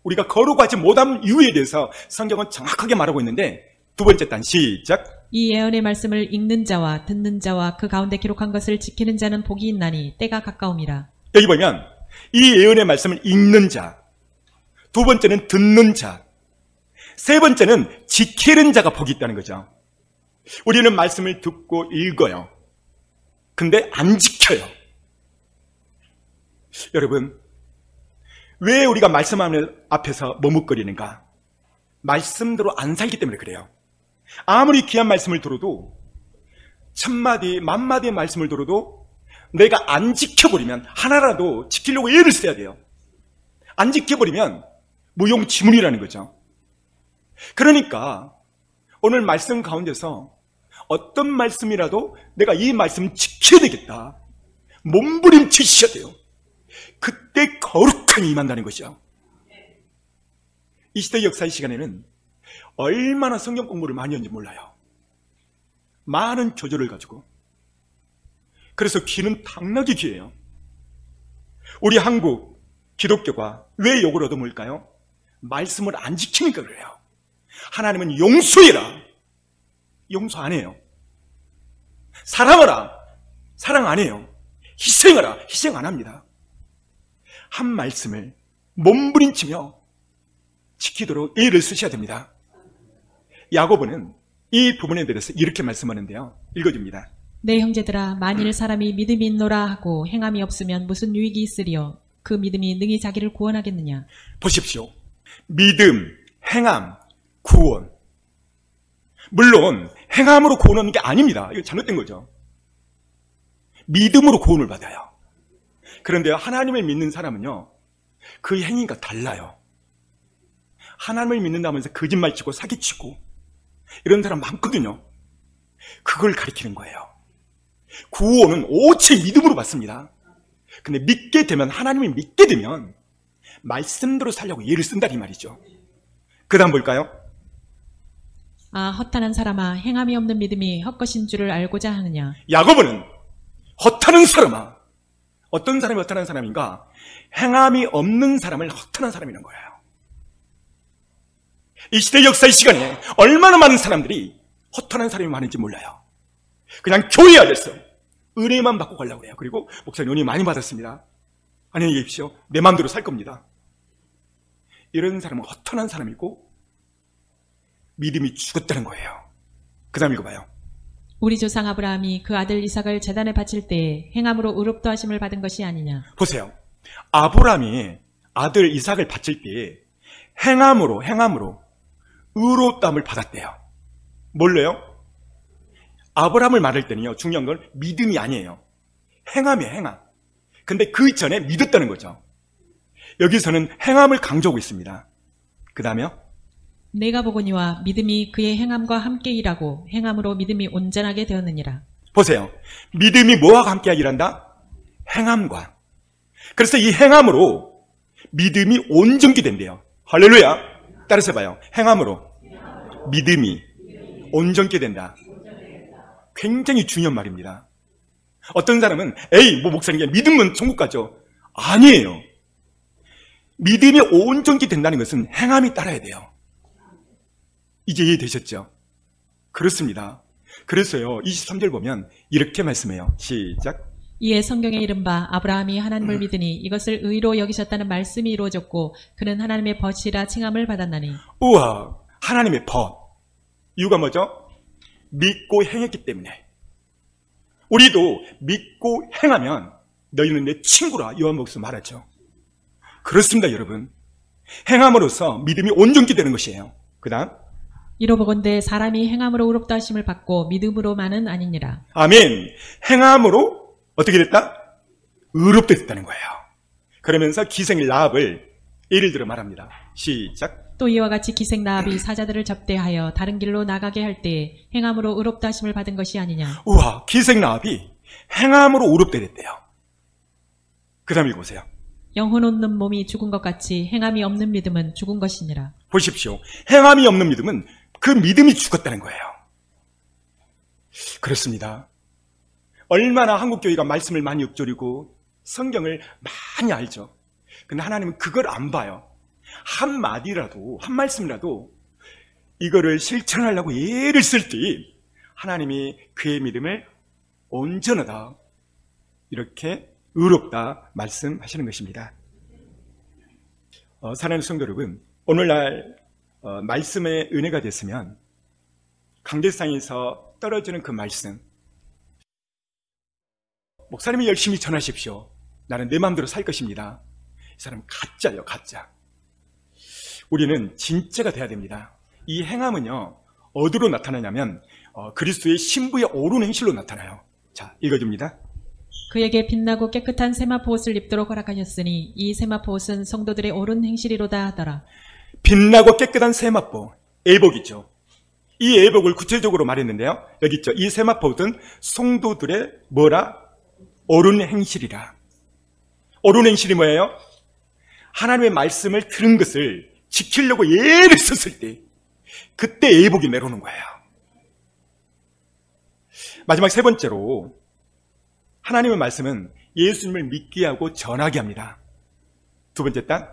우리가 거룩하지 못한 이유에 대해서 성경은 정확하게 말하고 있는데, 두 번째 단 시작. 이 예언의 말씀을 읽는 자와 듣는 자와 그 가운데 기록한 것을 지키는 자는 복이 있나니 때가 가까움이라. 여기 보면 이 예언의 말씀을 읽는 자, 두 번째는 듣는 자, 세 번째는 지키는 자가 복이 있다는 거죠. 우리는 말씀을 듣고 읽어요. 근데 안 지켜요. 여러분, 왜 우리가 말씀 앞에서 머뭇거리는가? 말씀대로 안 살기 때문에 그래요. 아무리 귀한 말씀을 들어도, 천마디, 만마디의 말씀을 들어도 내가 안 지켜버리면, 하나라도 지키려고 애를 써야 돼요. 안 지켜버리면 무용지물이라는 거죠. 그러니까 오늘 말씀 가운데서 어떤 말씀이라도 내가 이 말씀 지켜야 되겠다, 몸부림치셔야 돼요. 그때 거룩함이 임한다는 거죠. 이 시대 역사의 시간에는 얼마나 성경 공부를 많이 했는지 몰라요. 많은 교조를 가지고. 그래서 귀는 당나귀 귀예요. 우리 한국 기독교가 왜 욕을 얻어먹을까요? 말씀을 안 지키니까 그래요. 하나님은 용서해라, 용서 안 해요. 사랑하라, 사랑 안 해요. 희생하라, 희생 안 합니다. 한 말씀을 몸부림치며 지키도록 애를 쓰셔야 됩니다. 야고보는 이 부분에 대해서 이렇게 말씀하는데요, 읽어줍니다. 내 형제들아, 만일 사람이 믿음이 있노라 하고 행함이 없으면 무슨 유익이 있으리요? 그 믿음이 능히 자기를 구원하겠느냐? 보십시오. 믿음, 행함, 구원. 물론 행함으로 구원하는 게 아닙니다. 이거 잘못된 거죠. 믿음으로 구원을 받아요. 그런데 하나님을 믿는 사람은요, 그 행위가 달라요. 하나님을 믿는다면서 거짓말치고 사기치고 이런 사람 많거든요. 그걸 가리키는 거예요. 구원은 오직 믿음으로 받습니다. 근데 믿게 되면, 하나님을 믿게 되면 말씀대로 살려고 예를 쓴다 이 말이죠. 그 다음 볼까요? 아, 허탄한 사람아, 행함이 없는 믿음이 헛것인 줄을 알고자 하느냐? 야고보는 허탄한 사람아, 어떤 사람이 허탄한 사람인가? 행함이 없는 사람을 허탄한 사람이라는 거예요. 이 시대 역사의 시간에 얼마나 많은 사람들이 허탄한 사람이 많은지 몰라요. 그냥 교회 안에서 은혜만 받고 가려고 해요. 그리고 목사님 은혜 많이 받았습니다, 안녕히 계십시오, 내 마음대로 살 겁니다. 이런 사람은 허탄한 사람이고 믿음이 죽었다는 거예요. 그 다음 읽어봐요. 우리 조상 아브라함이 그 아들 이삭을 제단에 바칠 때에 행함으로 의롭다 하심을 받은 것이 아니냐? 보세요. 아브라함이 아들 이삭을 바칠 때에 행함으로 의롭다함을 받았대요. 뭘로요? 아브라함을 말할 때는요, 중요한 건 믿음이 아니에요. 행함이에요, 행함. 근데 그 전에 믿었다는 거죠. 여기서는 행함을 강조하고 있습니다. 그 다음에요. 내가 보거니와 믿음이 그의 행함과 함께 일하고 행함으로 믿음이 온전하게 되었느니라. 보세요. 믿음이 뭐와 함께 일한다? 행함과. 그래서 이 행함으로 믿음이 온전히 된대요. 할렐루야. 따라서 봐요. 행함으로 믿음이 온전히 된다. 굉장히 중요한 말입니다. 어떤 사람은 에이 뭐 목사님 믿으면 천국 가죠. 아니에요. 믿음이 온전히 된다는 것은 행함이 따라야 돼요. 이제 이해되셨죠? 그렇습니다. 그래서요 23절 보면 이렇게 말씀해요. 시작. 이에 성경에 이른바 아브라함이 하나님을 믿으니 이것을 의로 여기셨다는 말씀이 이루어졌고 그는 하나님의 벗이라 칭함을 받았나니. 우와, 하나님의 벗. 이유가 뭐죠? 믿고 행했기 때문에. 우리도 믿고 행하면 너희는 내 친구라 요한복음에서 말하죠. 그렇습니다, 여러분. 행함으로써 믿음이 온전히 되는 것이에요. 그 다음. 이로보건대 사람이 행함으로 의롭다 하심을 받고 믿음으로만은 아니니라. 아멘. 행함으로 어떻게 됐다? 의롭게 됐다는 거예요. 그러면서 기생 라합을 예를 들어 말합니다. 시작. 또 이와 같이 기생 라합이 사자들을 접대하여 다른 길로 나가게 할 때에 행함으로 의롭다 하심을 받은 것이 아니냐. 우와, 기생 라합이 행함으로 의롭게 됐대요. 그 다음 읽어보세요. 영혼 없는 몸이 죽은 것 같이 행함이 없는 믿음은 죽은 것이니라. 보십시오. 행함이 없는 믿음은 그 믿음이 죽었다는 거예요. 그렇습니다. 얼마나 한국교회가 말씀을 많이 읊조리고 성경을 많이 알죠. 근데 하나님은 그걸 안 봐요. 한 마디라도, 한 말씀이라도 이거를 실천하려고 예를 쓸 때 하나님이 그의 믿음을 온전하다, 이렇게 의롭다 말씀하시는 것입니다. 사랑하는 성도 여러분, 오늘날 말씀의 은혜가 됐으면 강대상에서 떨어지는 그 말씀, 목사님이 열심히 전하십시오. 나는 내 마음대로 살 것입니다. 이 사람은 가짜예요, 가짜. 우리는 진짜가 돼야 됩니다. 이 행함은요, 어디로 나타나냐면 그리스도의 신부의 옳은 행실로 나타나요. 자, 읽어줍니다. 그에게 빛나고 깨끗한 세마포 옷을 입도록 허락하셨으니 이 세마포 옷은 성도들의 옳은 행실이로다 하더라. 빛나고 깨끗한 세마포, 애복이죠. 이 애복을 구체적으로 말했는데요. 여기 있죠. 이 세마포 옷은 성도들의 뭐라? 옳은 행실이라. 옳은 행실이 뭐예요? 하나님의 말씀을 들은 것을 지키려고 예를 썼을 때 그때 애복이 내려오는 거예요. 마지막 세 번째로 하나님의 말씀은 예수님을 믿게 하고 전하게 합니다. 두 번째 땅.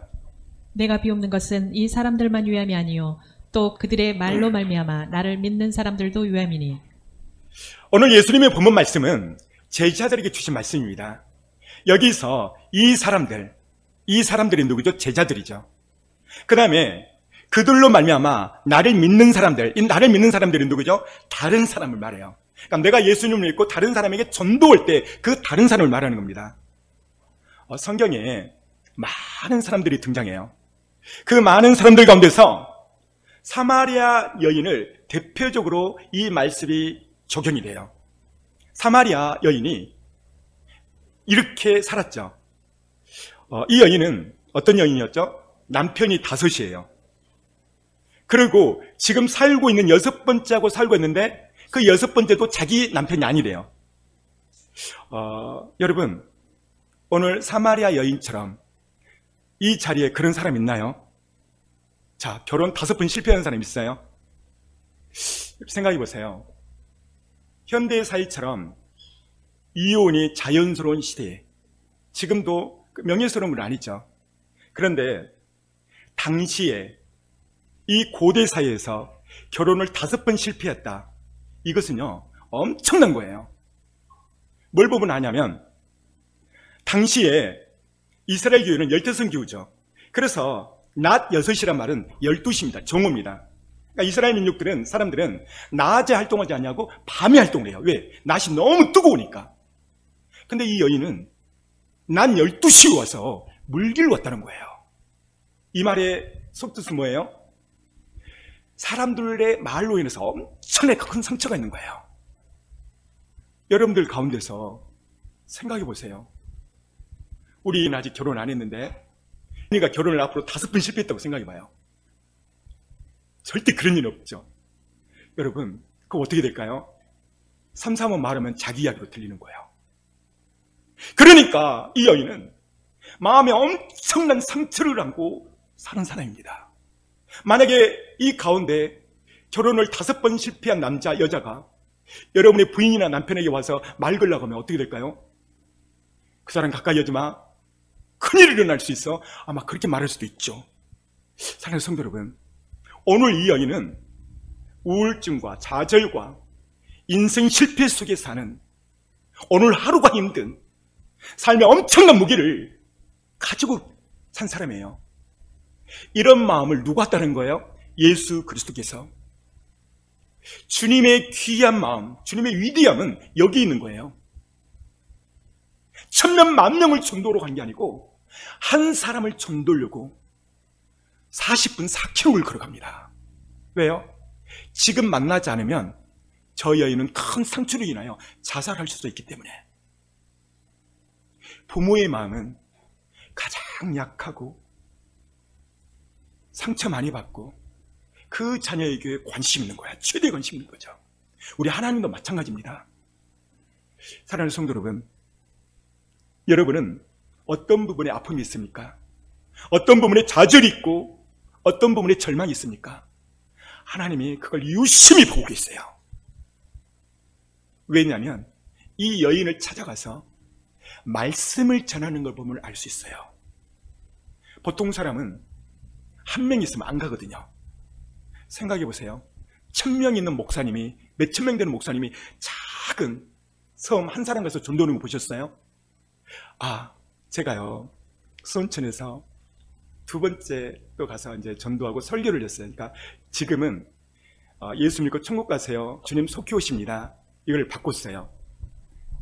내가 비옵는 것은 이 사람들만 위함이 아니요 또 그들의 말로 말미암아 나를 믿는 사람들도 위함이니. 오늘 예수님의 본문 말씀은 제자들에게 주신 말씀입니다. 여기서 이 사람들이 누구죠? 제자들이죠. 그 다음에 그들로 말미암아 나를 믿는 사람들, 이 나를 믿는 사람들이 누구죠? 다른 사람을 말해요. 그러니까 내가 예수님을 믿고 다른 사람에게 전도할 때 그 다른 사람을 말하는 겁니다. 성경에 많은 사람들이 등장해요. 그 많은 사람들 가운데서 사마리아 여인을 대표적으로 이 말씀이 적용이 돼요. 사마리아 여인이 이렇게 살았죠. 이 여인은 어떤 여인이었죠? 남편이 5이에요. 그리고 지금 살고 있는 6번째하고 살고 있는데 그 6번째도 자기 남편이 아니래요. 여러분, 오늘 사마리아 여인처럼 이 자리에 그런 사람 있나요? 자, 결혼 5번 실패한 사람 있어요? 생각해 보세요. 현대 사회처럼 이혼이 자연스러운 시대에 지금도 명예스러운 건 아니죠. 그런데 당시에 이 고대 사회에서 결혼을 5번 실패했다. 이것은요, 엄청난 거예요. 뭘 보면 아냐면 당시에 이스라엘 교회는 열대성 교회죠. 그래서 낮 6이란 말은 12시입니다. 정오입니다. 그러니까 이스라엘 민족들은, 사람들은 낮에 활동하지 않냐고 밤에 활동을 해요. 왜? 낮이 너무 뜨거우니까. 근데 이 여인은 낮 12시에 와서 물기를 왔다는 거예요. 이 말의 속뜻은 뭐예요? 사람들의 말로 인해서 엄청나게 큰 상처가 있는 거예요. 여러분들 가운데서 생각해 보세요. 우리는 아직 결혼 안 했는데 우리가 결혼을 앞으로 5번 실패했다고 생각해 봐요. 절대 그런 일 없죠. 여러분, 그거 어떻게 될까요? 삼삼오 말하면 자기 이야기로 들리는 거예요. 그러니까 이 여인은 마음에 엄청난 상처를 안고 사는 사람입니다. 만약에 이 가운데 결혼을 5번 실패한 남자, 여자가 여러분의 부인이나 남편에게 와서 말 걸라고 하면 어떻게 될까요? 그 사람 가까이 하지 마. 큰일이 일어날 수 있어. 아마 그렇게 말할 수도 있죠. 사랑하는 성도 여러분, 오늘 이 여인은 우울증과 좌절과 인생 실패 속에 사는 오늘 하루가 힘든 삶의 엄청난 무게를 가지고 산 사람이에요. 이런 마음을 누가 따른 거예요? 예수 그리스도께서. 주님의 귀한 마음, 주님의 위대함은 여기 있는 거예요. 1000명, 10,000명을 전도로 간 게 아니고 한 사람을 전도하려고 40분 4km를 걸어갑니다. 왜요? 지금 만나지 않으면 저 여인은 큰 상처로 인하여 자살할 수도 있기 때문에. 부모의 마음은 가장 약하고 상처 많이 받고 그 자녀에게 관심 있는 거야. 최대 관심 있는 거죠. 우리 하나님도 마찬가지입니다. 사랑하는 성도 여러분, 여러분은 어떤 부분에 아픔이 있습니까? 어떤 부분에 좌절이 있고 어떤 부분에 절망이 있습니까? 하나님이 그걸 유심히 보고 계세요. 왜냐하면 이 여인을 찾아가서 말씀을 전하는 걸 보면 알 수 있어요. 보통 사람은 한 명 있으면 안 가거든요. 생각해 보세요. 1000명 있는 목사님이, 몇천 명 되는 목사님이 작은 섬 한 사람 가서 전도하는 거 보셨어요? 아, 제가요 수원천에서 2번째 또 가서 이제 전도하고 설교를 했어요. 그러니까 지금은 예수 믿고 천국 가세요. 주님 속히 오십니다. 이걸 바꿨어요.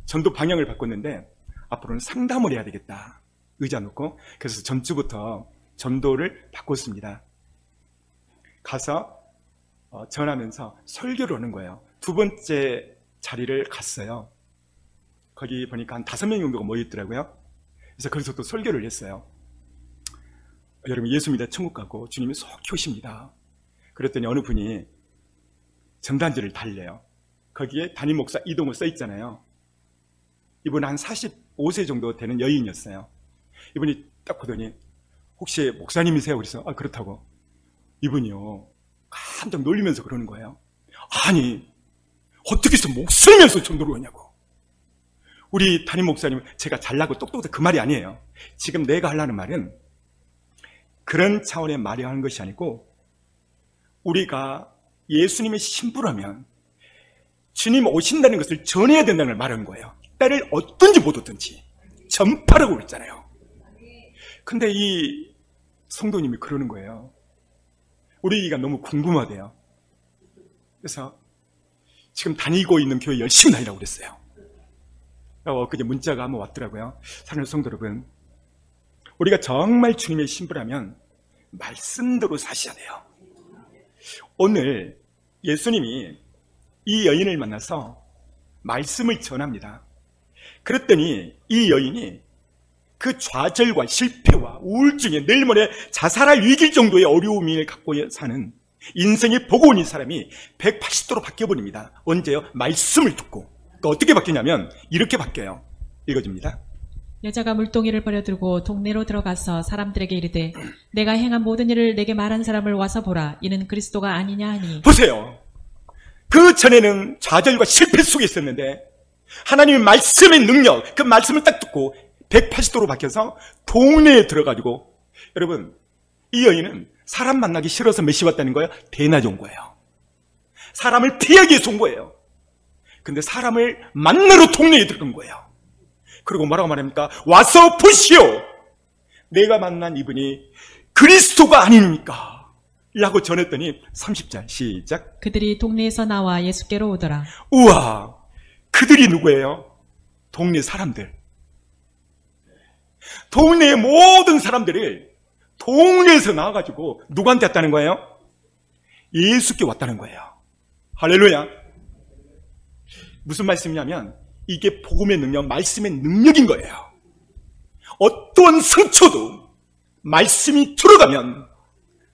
전도 방향을 바꿨는데 앞으로는 상담을 해야 되겠다. 의자 놓고. 그래서 전주부터 전도를 바꿨습니다. 가서 전하면서 설교를 하는 거예요. 2번째 자리를 갔어요. 거기 보니까 한 5명 정도가 모여있더라고요. 그래서 거기서 또 설교를 했어요. 여러분, 예수 믿어 천국 가고 주님이 속히 오십니다. 그랬더니 어느 분이 전단지를 달래요. 거기에 담임 목사 이동을 써 있잖아요. 이분은 한 45세 정도 되는 여인이었어요. 이분이 딱 보더니 혹시 목사님이세요? 그래서 그렇다고. 이분이요 깜짝 놀리면서 그러는 거예요. 아니, 어떻게 해서 목소리면서 전도를 하냐고. 우리 담임 목사님, 제가 잘나고 똑똑해 그 말이 아니에요. 지금 내가 하려는 말은 그런 차원의 말이 하는 것이 아니고, 우리가 예수님의 신부라면 주님 오신다는 것을 전해야 된다는 걸 말하는 거예요. 때를 어떤지 못 얻든지 전파라고 그랬잖아요. 근데 이 성도님이 그러는 거예요. 우리가 너무 궁금하대요. 그래서 지금 다니고 있는 교회 열심히 다니라고 그랬어요. 그제 문자가 한번 왔더라고요. 사랑하는 성도 여러분, 우리가 정말 주님의 신부라면 말씀대로 사셔야 돼요. 오늘 예수님이 이 여인을 만나서 말씀을 전합니다. 그랬더니 이 여인이 그 좌절과 실패와 우울증에 내일 모레 자살할 위기 정도의 어려움을 갖고 사는 인생의 버거운 이 사람이 180도로 바뀌어버립니다. 언제요? 말씀을 듣고. 그러니까 어떻게 바뀌냐면 이렇게 바뀌어요. 읽어줍니다. 여자가 물동이를 버려두고 동네로 들어가서 사람들에게 이르되 내가 행한 모든 일을 내게 말한 사람을 와서 보라. 이는 그리스도가 아니냐 하니. 보세요. 그 전에는 좌절과 실패 속에 있었는데 하나님의 말씀의 능력, 그 말씀을 딱 듣고 180도로 바뀌어서 동네에 들어가지고, 여러분, 이 여인은 사람 만나기 싫어서 메시 왔다는 거예요? 대낮에 온 거예요. 사람을 피하기 위해서 온 거예요. 근데 사람을 만나러 동네에 들어간 거예요. 그리고 뭐라고 말합니까? 와서 보시오! 내가 만난 이분이 그리스도가 아닙니까? 라고 전했더니 30절 시작. 그들이 동네에서 나와 예수께로 오더라. 우와, 그들이 누구예요? 동네 사람들. 동네의 모든 사람들이 동네에서 나와가지고 누구한테 왔다는 거예요? 예수께 왔다는 거예요. 할렐루야. 무슨 말씀이냐면 이게 복음의 능력, 말씀의 능력인 거예요. 어떠한 상처도 말씀이 들어가면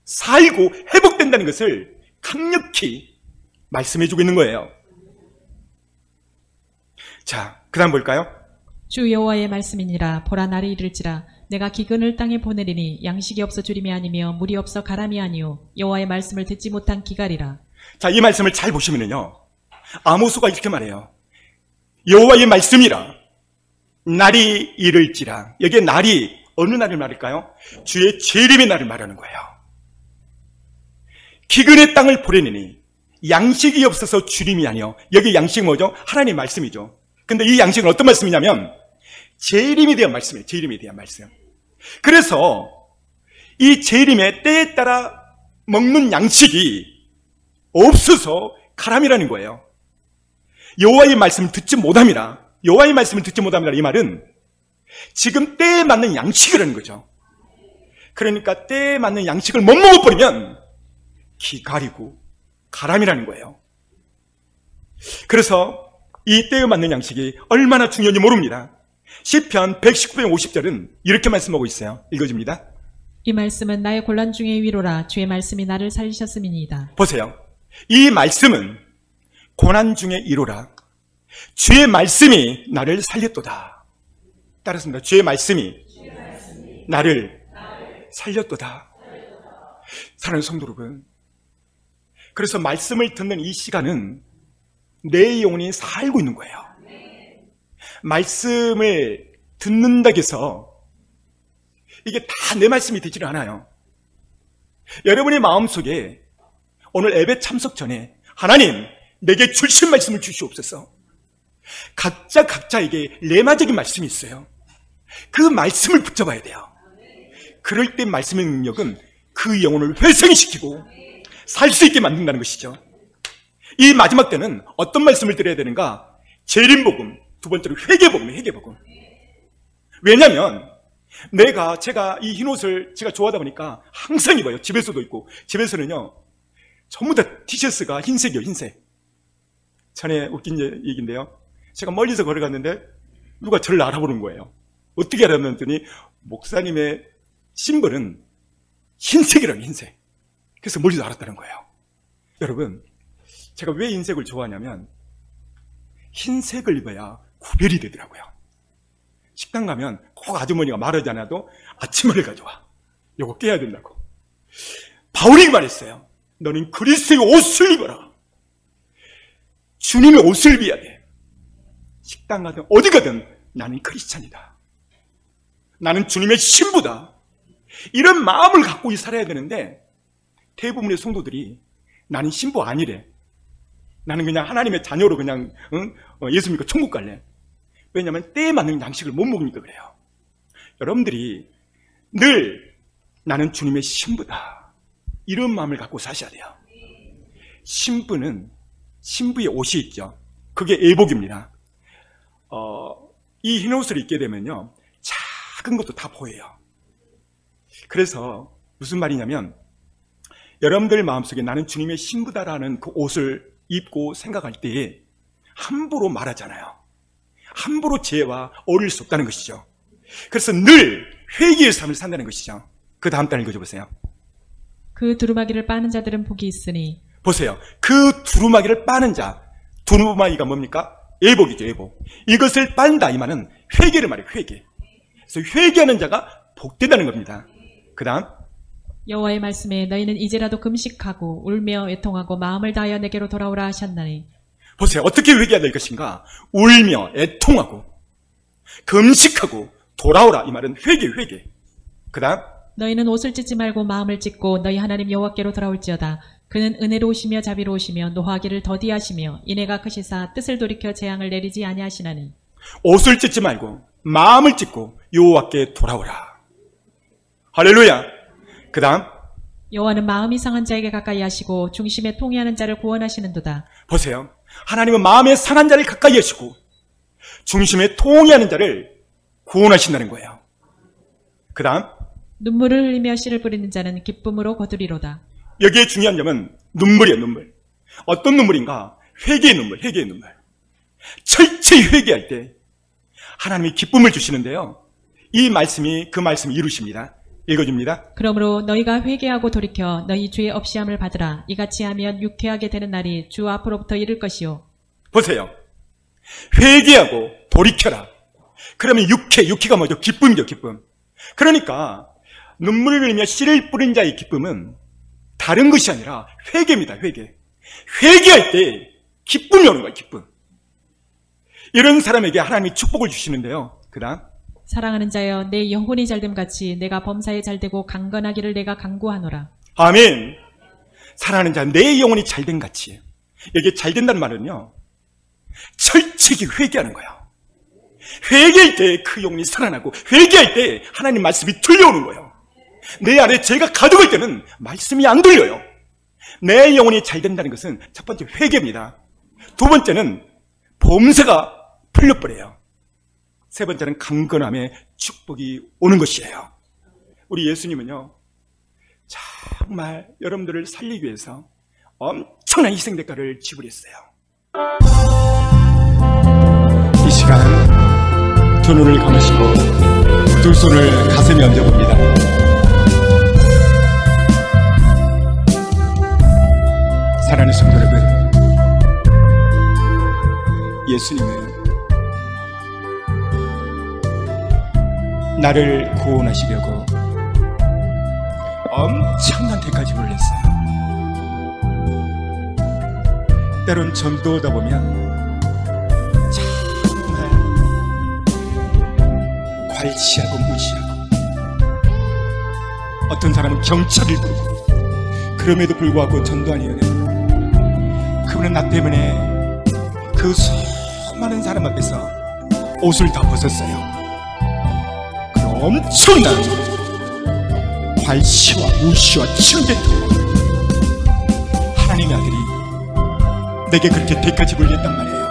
살고 회복된다는 것을 강력히 말씀해주고 있는 거예요. 자, 그 다음 볼까요? 주 여호와의 말씀이니라. 보라, 날이 이를지라. 내가 기근을 땅에 보내리니 양식이 없어 주림이 아니며 물이 없어 가람이 아니요 여호와의 말씀을 듣지 못한 기갈이라. 자, 이 말씀을 잘 보시면요, 아모스가 이렇게 말해요. 여호와의 말씀이라. 날이 이를지라. 여기에 날이 어느 날을 말할까요? 주의 재림의 날을 말하는 거예요. 기근의 땅을 보내니 양식이 없어서 주림이 아니요. 여기 양식이 뭐죠? 하나님의 말씀이죠. 근데 이 양식은 어떤 말씀이냐면 재림에 대한 말씀이에요. 재림에 대한 말씀. 그래서 이 재림의 때에 따라 먹는 양식이 없어서 가람이라는 거예요. 여호와의 말씀을 듣지 못함이라. 여호와의 말씀을 듣지 못함이라. 이 말은 지금 때에 맞는 양식이라는 거죠. 그러니까 때에 맞는 양식을 못 먹어버리면 기갈이고 가람이라는 거예요. 그래서 이 때에 맞는 양식이 얼마나 중요한지 모릅니다. 시편 119편 50절은 이렇게 말씀하고 있어요. 읽어줍니다. 이 말씀은 나의 곤란 중의 위로라. 주의 말씀이 나를 살리셨음이니이다. 보세요. 이 말씀은 고난 중의 위로라. 주의 말씀이 나를 살렸도다. 따랐습니다. 주의 말씀이 나를 살렸도다. 사랑하는 성도 여러분, 그래서 말씀을 듣는 이 시간은 내 영혼이 살고 있는 거예요. 말씀을 듣는다고 해서 이게 다 내 말씀이 되지는 않아요. 여러분의 마음속에 오늘 예배 참석 전에 하나님 내게 주신 말씀을 주시옵소서. 각자에게 레마적인 말씀이 있어요. 그 말씀을 붙잡아야 돼요. 그럴 때 말씀의 능력은 그 영혼을 회생시키고 살 수 있게 만든다는 것이죠. 이 마지막 때는 어떤 말씀을 드려야 되는가? 재림복음, 두 번째로 회개복음이에요. 회개복음. 왜냐하면 제가 이 흰옷을 제가 좋아하다 보니까 항상 입어요. 집에서도 입고. 집에서는요 전부 다 티셔츠가 흰색이에요. 흰색. 전에 웃긴 얘기인데요, 제가 멀리서 걸어갔는데 누가 저를 알아보는 거예요. 어떻게 알았더니 목사님의 심벌은 흰색이라는, 흰색. 그래서 멀리서 알았다는 거예요. 여러분, 제가 왜 흰색을 좋아하냐면 흰색을 입어야 구별이 되더라고요. 식당 가면 꼭 아주머니가 말하지 않아도 아침을 가져와. 요거 깨야 된다고. 바울이 말했어요. 너는 그리스도의 옷을 입어라. 주님의 옷을 입어야 돼. 식당 가든 어디 가든 나는 크리스찬이다. 나는 주님의 신부다. 이런 마음을 갖고 살아야 되는데 대부분의 성도들이 나는 신부 아니래. 나는 그냥 하나님의 자녀로 그냥 예수 믿고 천국 갈래. 왜냐하면 때에 맞는 양식을 못 먹으니까 그래요. 여러분들이 늘 나는 주님의 신부다. 이런 마음을 갖고 사셔야 돼요. 신부는 신부의 옷이 있죠. 그게 예복입니다. 이 흰옷을 입게 되면요 작은 것도 다 보여요. 그래서 무슨 말이냐면 여러분들 마음속에 나는 주님의 신부다라는 그 옷을 입고 생각할 때에 함부로 말하잖아요. 함부로 죄와 어울릴 수 없다는 것이죠. 그래서 늘 회개의 삶을 산다는 것이죠. 그 다음 단 읽어줘보세요. 그 두루마기를 빠는 자들은 복이 있으니. 보세요. 그 두루마기를 빠는 자. 두루마기가 뭡니까? 예복이죠. 예복. 이것을 빤다 이 말은 회개를 말해요. 회개. 그래서 회개하는 자가 복되다는 겁니다. 그 다음 여호와의 말씀에 너희는 이제라도 금식하고 울며 애통하고 마음을 다하여 내게로 돌아오라 하셨나니. 보세요. 어떻게 회개해야 될 것인가? 울며 애통하고 금식하고 돌아오라. 이 말은 회개. 그 다음 너희는 옷을 찢지 말고 마음을 찢고 너희 하나님 여호와께로 돌아올지어다. 그는 은혜로우시며 자비로우시며 노하기를 더디하시며 인애가 크시사 뜻을 돌이켜 재앙을 내리지 아니하시나니. 옷을 찢지 말고 마음을 찢고 여호와께 돌아오라. 할렐루야. 그 다음 여호와는 마음이 상한 자에게 가까이 하시고 중심에 통회하는 자를 구원하시는도다. 보세요. 하나님은 마음에 상한 자를 가까이 하시고 중심에 통회하는 자를 구원하신다는 거예요. 그 다음 눈물을 흘리며 씨를 뿌리는 자는 기쁨으로 거두리로다. 여기에 중요한 점은 눈물이에요. 눈물. 어떤 눈물인가? 회개의 눈물. 철저히 회개할 때 하나님이 기쁨을 주시는데요, 이 말씀이 그 말씀을 이루십니다. 읽어줍니다. 그러므로 너희가 회개하고 돌이켜 너희 죄 없이함을 받으라. 이같이 하면 유쾌하게 되는 날이 주 앞으로부터 이를 것이요. 보세요. 회개하고 돌이켜라. 그러면 유쾌가 뭐죠? 기쁨이죠, 기쁨. 그러니까 눈물을 흘리며 씨를 뿌린 자의 기쁨은 다른 것이 아니라 회개입니다, 회개. 회개할 때 기쁨이 오는 거예요, 기쁨. 이런 사람에게 하나님이 축복을 주시는데요. 그 다음. 사랑하는 자여 내 영혼이 잘됨 같이 내가 범사에 잘되고 강건하기를 내가 간구하노라. 아멘. 사랑하는 자, 내 영혼이 잘된 같이. 이게 잘된다는 말은요, 철칙이 회개하는 거예요. 회개할 때 그 영혼이 살아나고, 회개할 때 하나님 말씀이 들려오는 거예요. 내 안에 죄가 가득할 때는 말씀이 안 들려요. 내 영혼이 잘 된다는 것은 첫 번째 회개입니다. 두 번째는 범사가 풀려버려요. 세 번째는 강건함의 축복이 오는 것이에요. 우리 예수님은요, 정말 여러분들을 살리기 위해서 엄청난 희생 대가를 지불했어요. 이 시간 두 눈을 감으시고 두 손을 가슴에 얹어봅니다. 사랑하는 성도 여러분, 예수님은 나를 구원하시려고 엄청난 대가 지불을 했어요. 때론 전도하다 보면 정말 괄시하고 무시하고, 어떤 사람은 경찰을 부르고, 그럼에도 불구하고 전도하려는 그분은 나 때문에 그 수많은 사람 앞에서 옷을 다 벗었어요. 그 엄청난 괄시와 무시와 침뱉음, 하나님의 아들이 내게 그렇게 대가 지불을 했단 말이에요.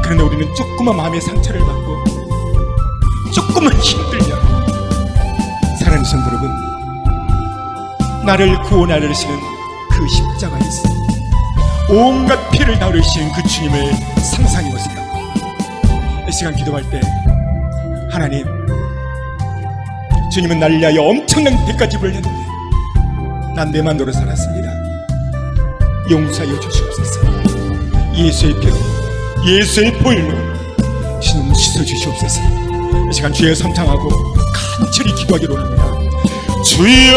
그런데 우리는 조그만 마음의 상처를 받고 조금만 힘들면, 사랑하는 성도 여러분, 나를 구원하려시는 그 십자가에서 온갖 피를 다 흘리시는 그 주님을 상상해보세요. 이 시간 기도할 때, 하나님, 주님은 나를 위하여 엄청난 대가 지불을 했는데 난 내 맘대로 살았습니다. 용서하여 주시옵소서. 예수의 피로, 예수의 보혈로 주님 씻어 주시옵소서. 이 시간 주여 선창하고 간절히 기도하기로 합니다. 주여,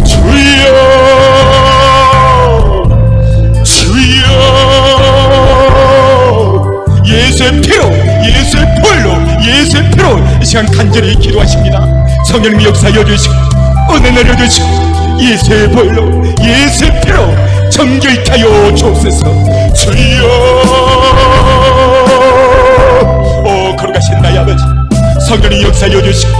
주여, 주여, 예수의 피로, 예수의 보혈로, 예수의 피로 이 시간 간절히 기도하십니다. 성령님 역사하여 주시고 은혜 내려주시고 예수의 보혈로, 예수의 피로 정결케 하여 주옵소서. 주여, 오 거룩하신 나의 아버지, 성령님 역사하여 주시고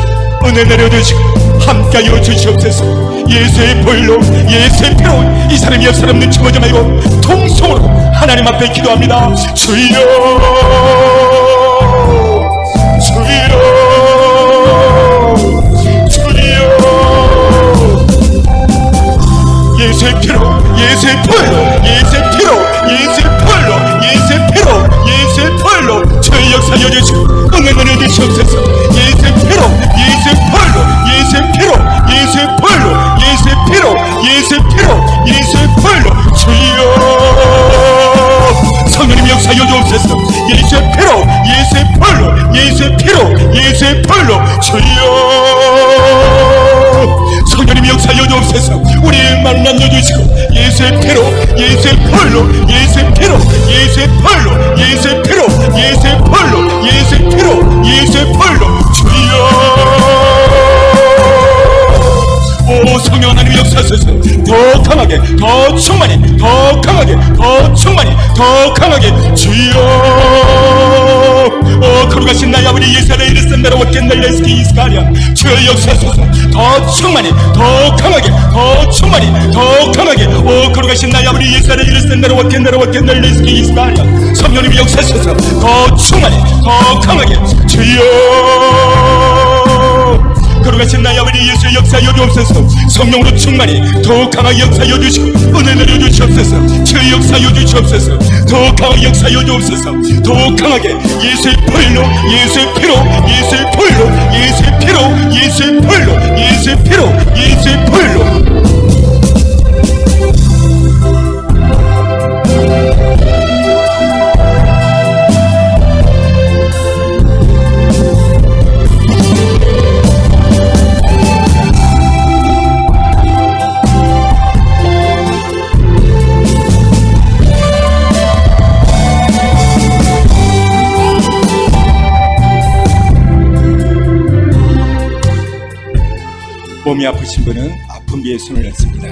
은혜 내려주시고 함께하여 주시옵소서. 예수의 보혈로, 예수의 피로 이 사람이 옆 사람 눈치 보지 말고 통성으로 하나님 앞에 기도합니다. 주여, 주여, 주여, 예수의 피로, 예수의 보혈로, 예수의 피로, 예수의 보혈로, 예수의 피로, 예수의 보혈로 저의 역사하여 주시고 은혜 내려주시옵소서. 예수의 피로, 예수의 보혈로, 예수의 피로, 예수의 보혈로, 예수의 피로, 예수의 피로, 예수의 보혈로 주여, 성령님 역사하여 주옵소서. 예수의 피로, 예수의 보혈로, 예수의 피로, 예수의 보혈로 주여, 성령님 역사하여 주옵소서. 우리의 마음 남겨주시고 예수의 피로, 예수의 보혈로, 예수의 피로, 예수의 보혈로, 예수의 피로, 예수의 보혈로, 예수의 피로, 예수의 보혈로 주여, 오 성령 하나님 역사하소서. 더 강하게, 더 충만히, 더 강하게, 더 충만히, 더 강하게 주여, 오 거룩하신 나의 아버지 예수를 이르선대로 kenner레스키 이스카리아 주여 역사하소서. 더 충만히, 더 강하게, 더 충만히, 더 강하게, 오 거룩하신 나의 아버지 예수를 이르선대로 kenner레스키 이스카리아 성령님 역사하소서. 더 충만히, 더 강하게 주여, 거룩하신 나의 아버지 예수의 역사여 주옵소서. 성령으로 충만히 더욱 강하게 역사여 주시고 은혜 내려 주시옵소서. 주의 역사여 주시옵소서. 더욱 강하게 역사여 주옵소서. 더욱 강하게 예수의 불로, 예수의 피로, 예수의 불로, 예수의 피로, 예수의 불로, 예수의 피로, 예수의 불로. 몸이 아프신 분은 아픈 비에 손을 얹습니다.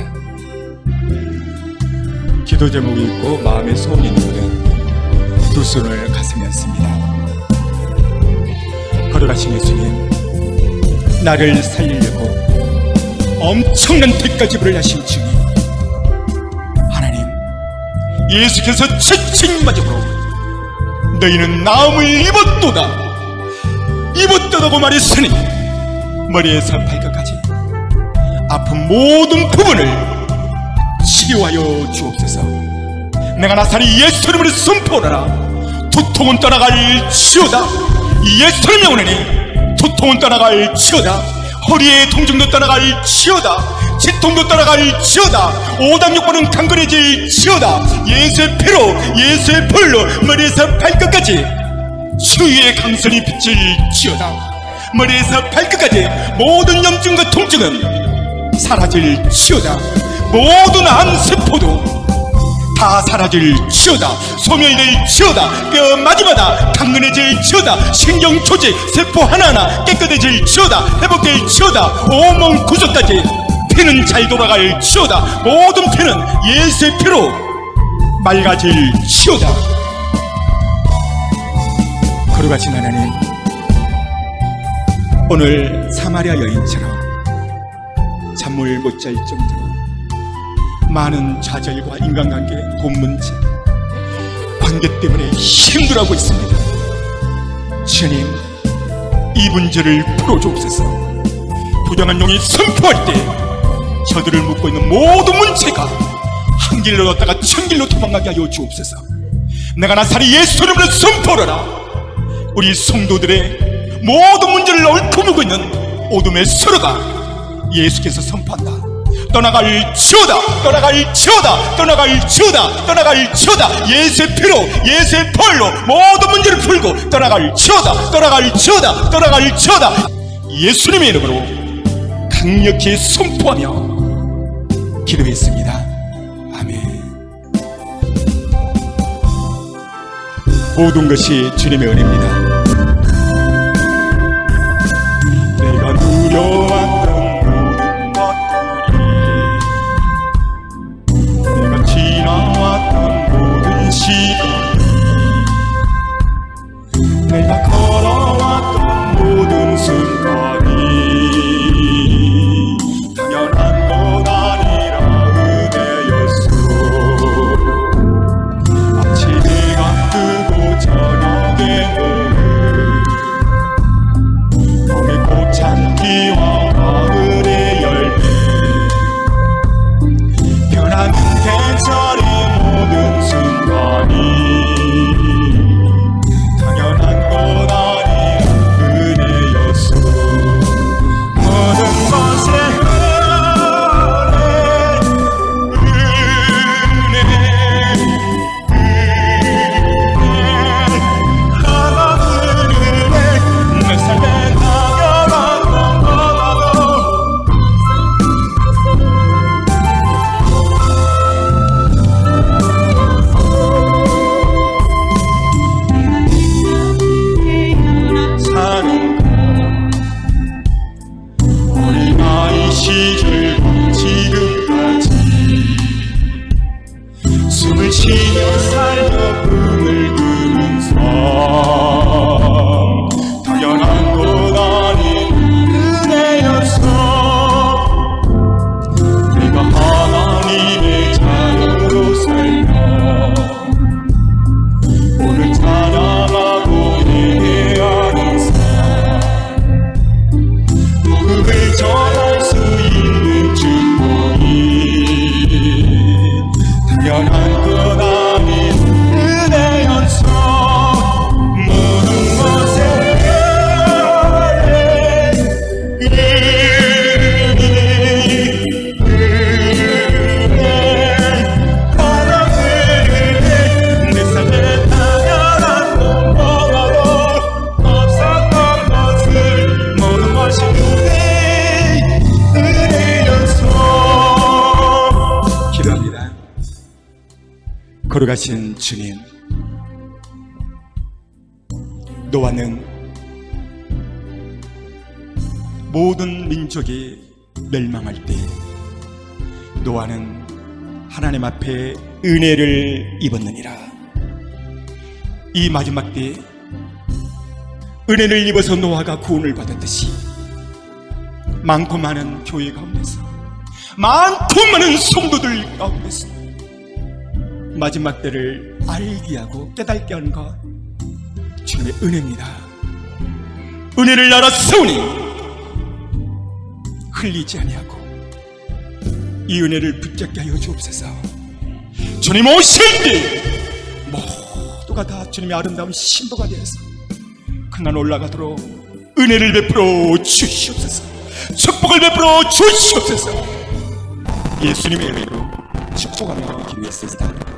기도 제목이 있고 마음의 소원이 있는 분은 두 손을 가슴에 얹습니다. 걸어가신 예수님, 나를 살리려고 엄청난 대가지불을 하신 주님, 하나님, 예수께서 채찍맞음으로 너희는 나음을 입었도다고 말했으니 머리에서 발끝까지 아픈 모든 부분을 치유하여 주옵소서. 내가 나사리 예수 이름으로 선포하노라. 두통은 떠나갈지어다. 예수 이름 영원하니 두통은 떠나갈지어다. 허리의 통증도 떠나갈지어다. 치통도 떠나갈지어다. 오당육부는 강건해질지어다. 예수의 피로, 예수의 불로 머리에서 발끝까지 치유의 강선이 비칠지어다. 머리에서 발끝까지 모든 염증과 통증은 사라질지어다. 모든 암세포도 다 사라질지어다. 소멸될지어다. 뼈 마디마다 강건해질지어다. 신경 조직 세포 하나하나 깨끗해질지어다. 회복될지어다. 온몸 구조까지 피는 잘 돌아갈지어다. 모든 피는 예수의 피로 맑아질지어다. 거룩하신 하나님, 오늘 사마리아 여인처럼 잠을 못 잘 정도로 많은 좌절과 인간관계, 돈 문제, 관계 때문에 힘들어하고 있습니다. 주님, 이 문제를 풀어주옵소서. 부정한 용이 선포할 때 저들을 묶고 있는 모든 문제가 한 길로 갔다가 천 길로 도망가게 하여 주옵소서. 내가 나사리 예수 이름으로 선포하라. 우리 성도들의 모든 문제를 얽혀물고 있는 어둠의 서로가 예수께서 선포한다. 떠나갈지어다. 떠나갈지어다. 떠나갈지어다. 떠나갈지어다. 예수의 피로, 예수의 벌로 모든 문제를 풀고 떠나갈지어다. 떠나갈지어다. 떠나갈지어다. 예수님의 이름으로 강력히 선포하며 기도했습니다. 아멘. 모든 것이 주님의 은혜입니다. 내가 누려왔던 지나왔던 모든 시간, 내가 걸어왔던 모든 순간이 당연한 것 아니라 은혜였어. 아침에 가 뜨고 저녁에 돌아가신 주님, 노아는 모든 민족이 멸망할 때 노아는 하나님 앞에 은혜를 입었느니라. 이 마지막 때 은혜를 입어서 노아가 구원을 받았듯이 많고 많은 교회 가운데서, 많고 많은 성도들 가운데서 마지막 때를 알게 하고 깨닫게 하는 것 주님의 은혜입니다. 은혜를 알았사오니 흘리지 아니하고 이 은혜를 붙잡게 하여 주옵소서. 주님 오실 때 모두가 다 주님의 아름다운 신부가 되어서 그날 올라가도록 은혜를 베풀어 주시옵소서. 축복을 베풀어 주시옵소서. 예수님의 이름으로 축복하며 기도했습니다.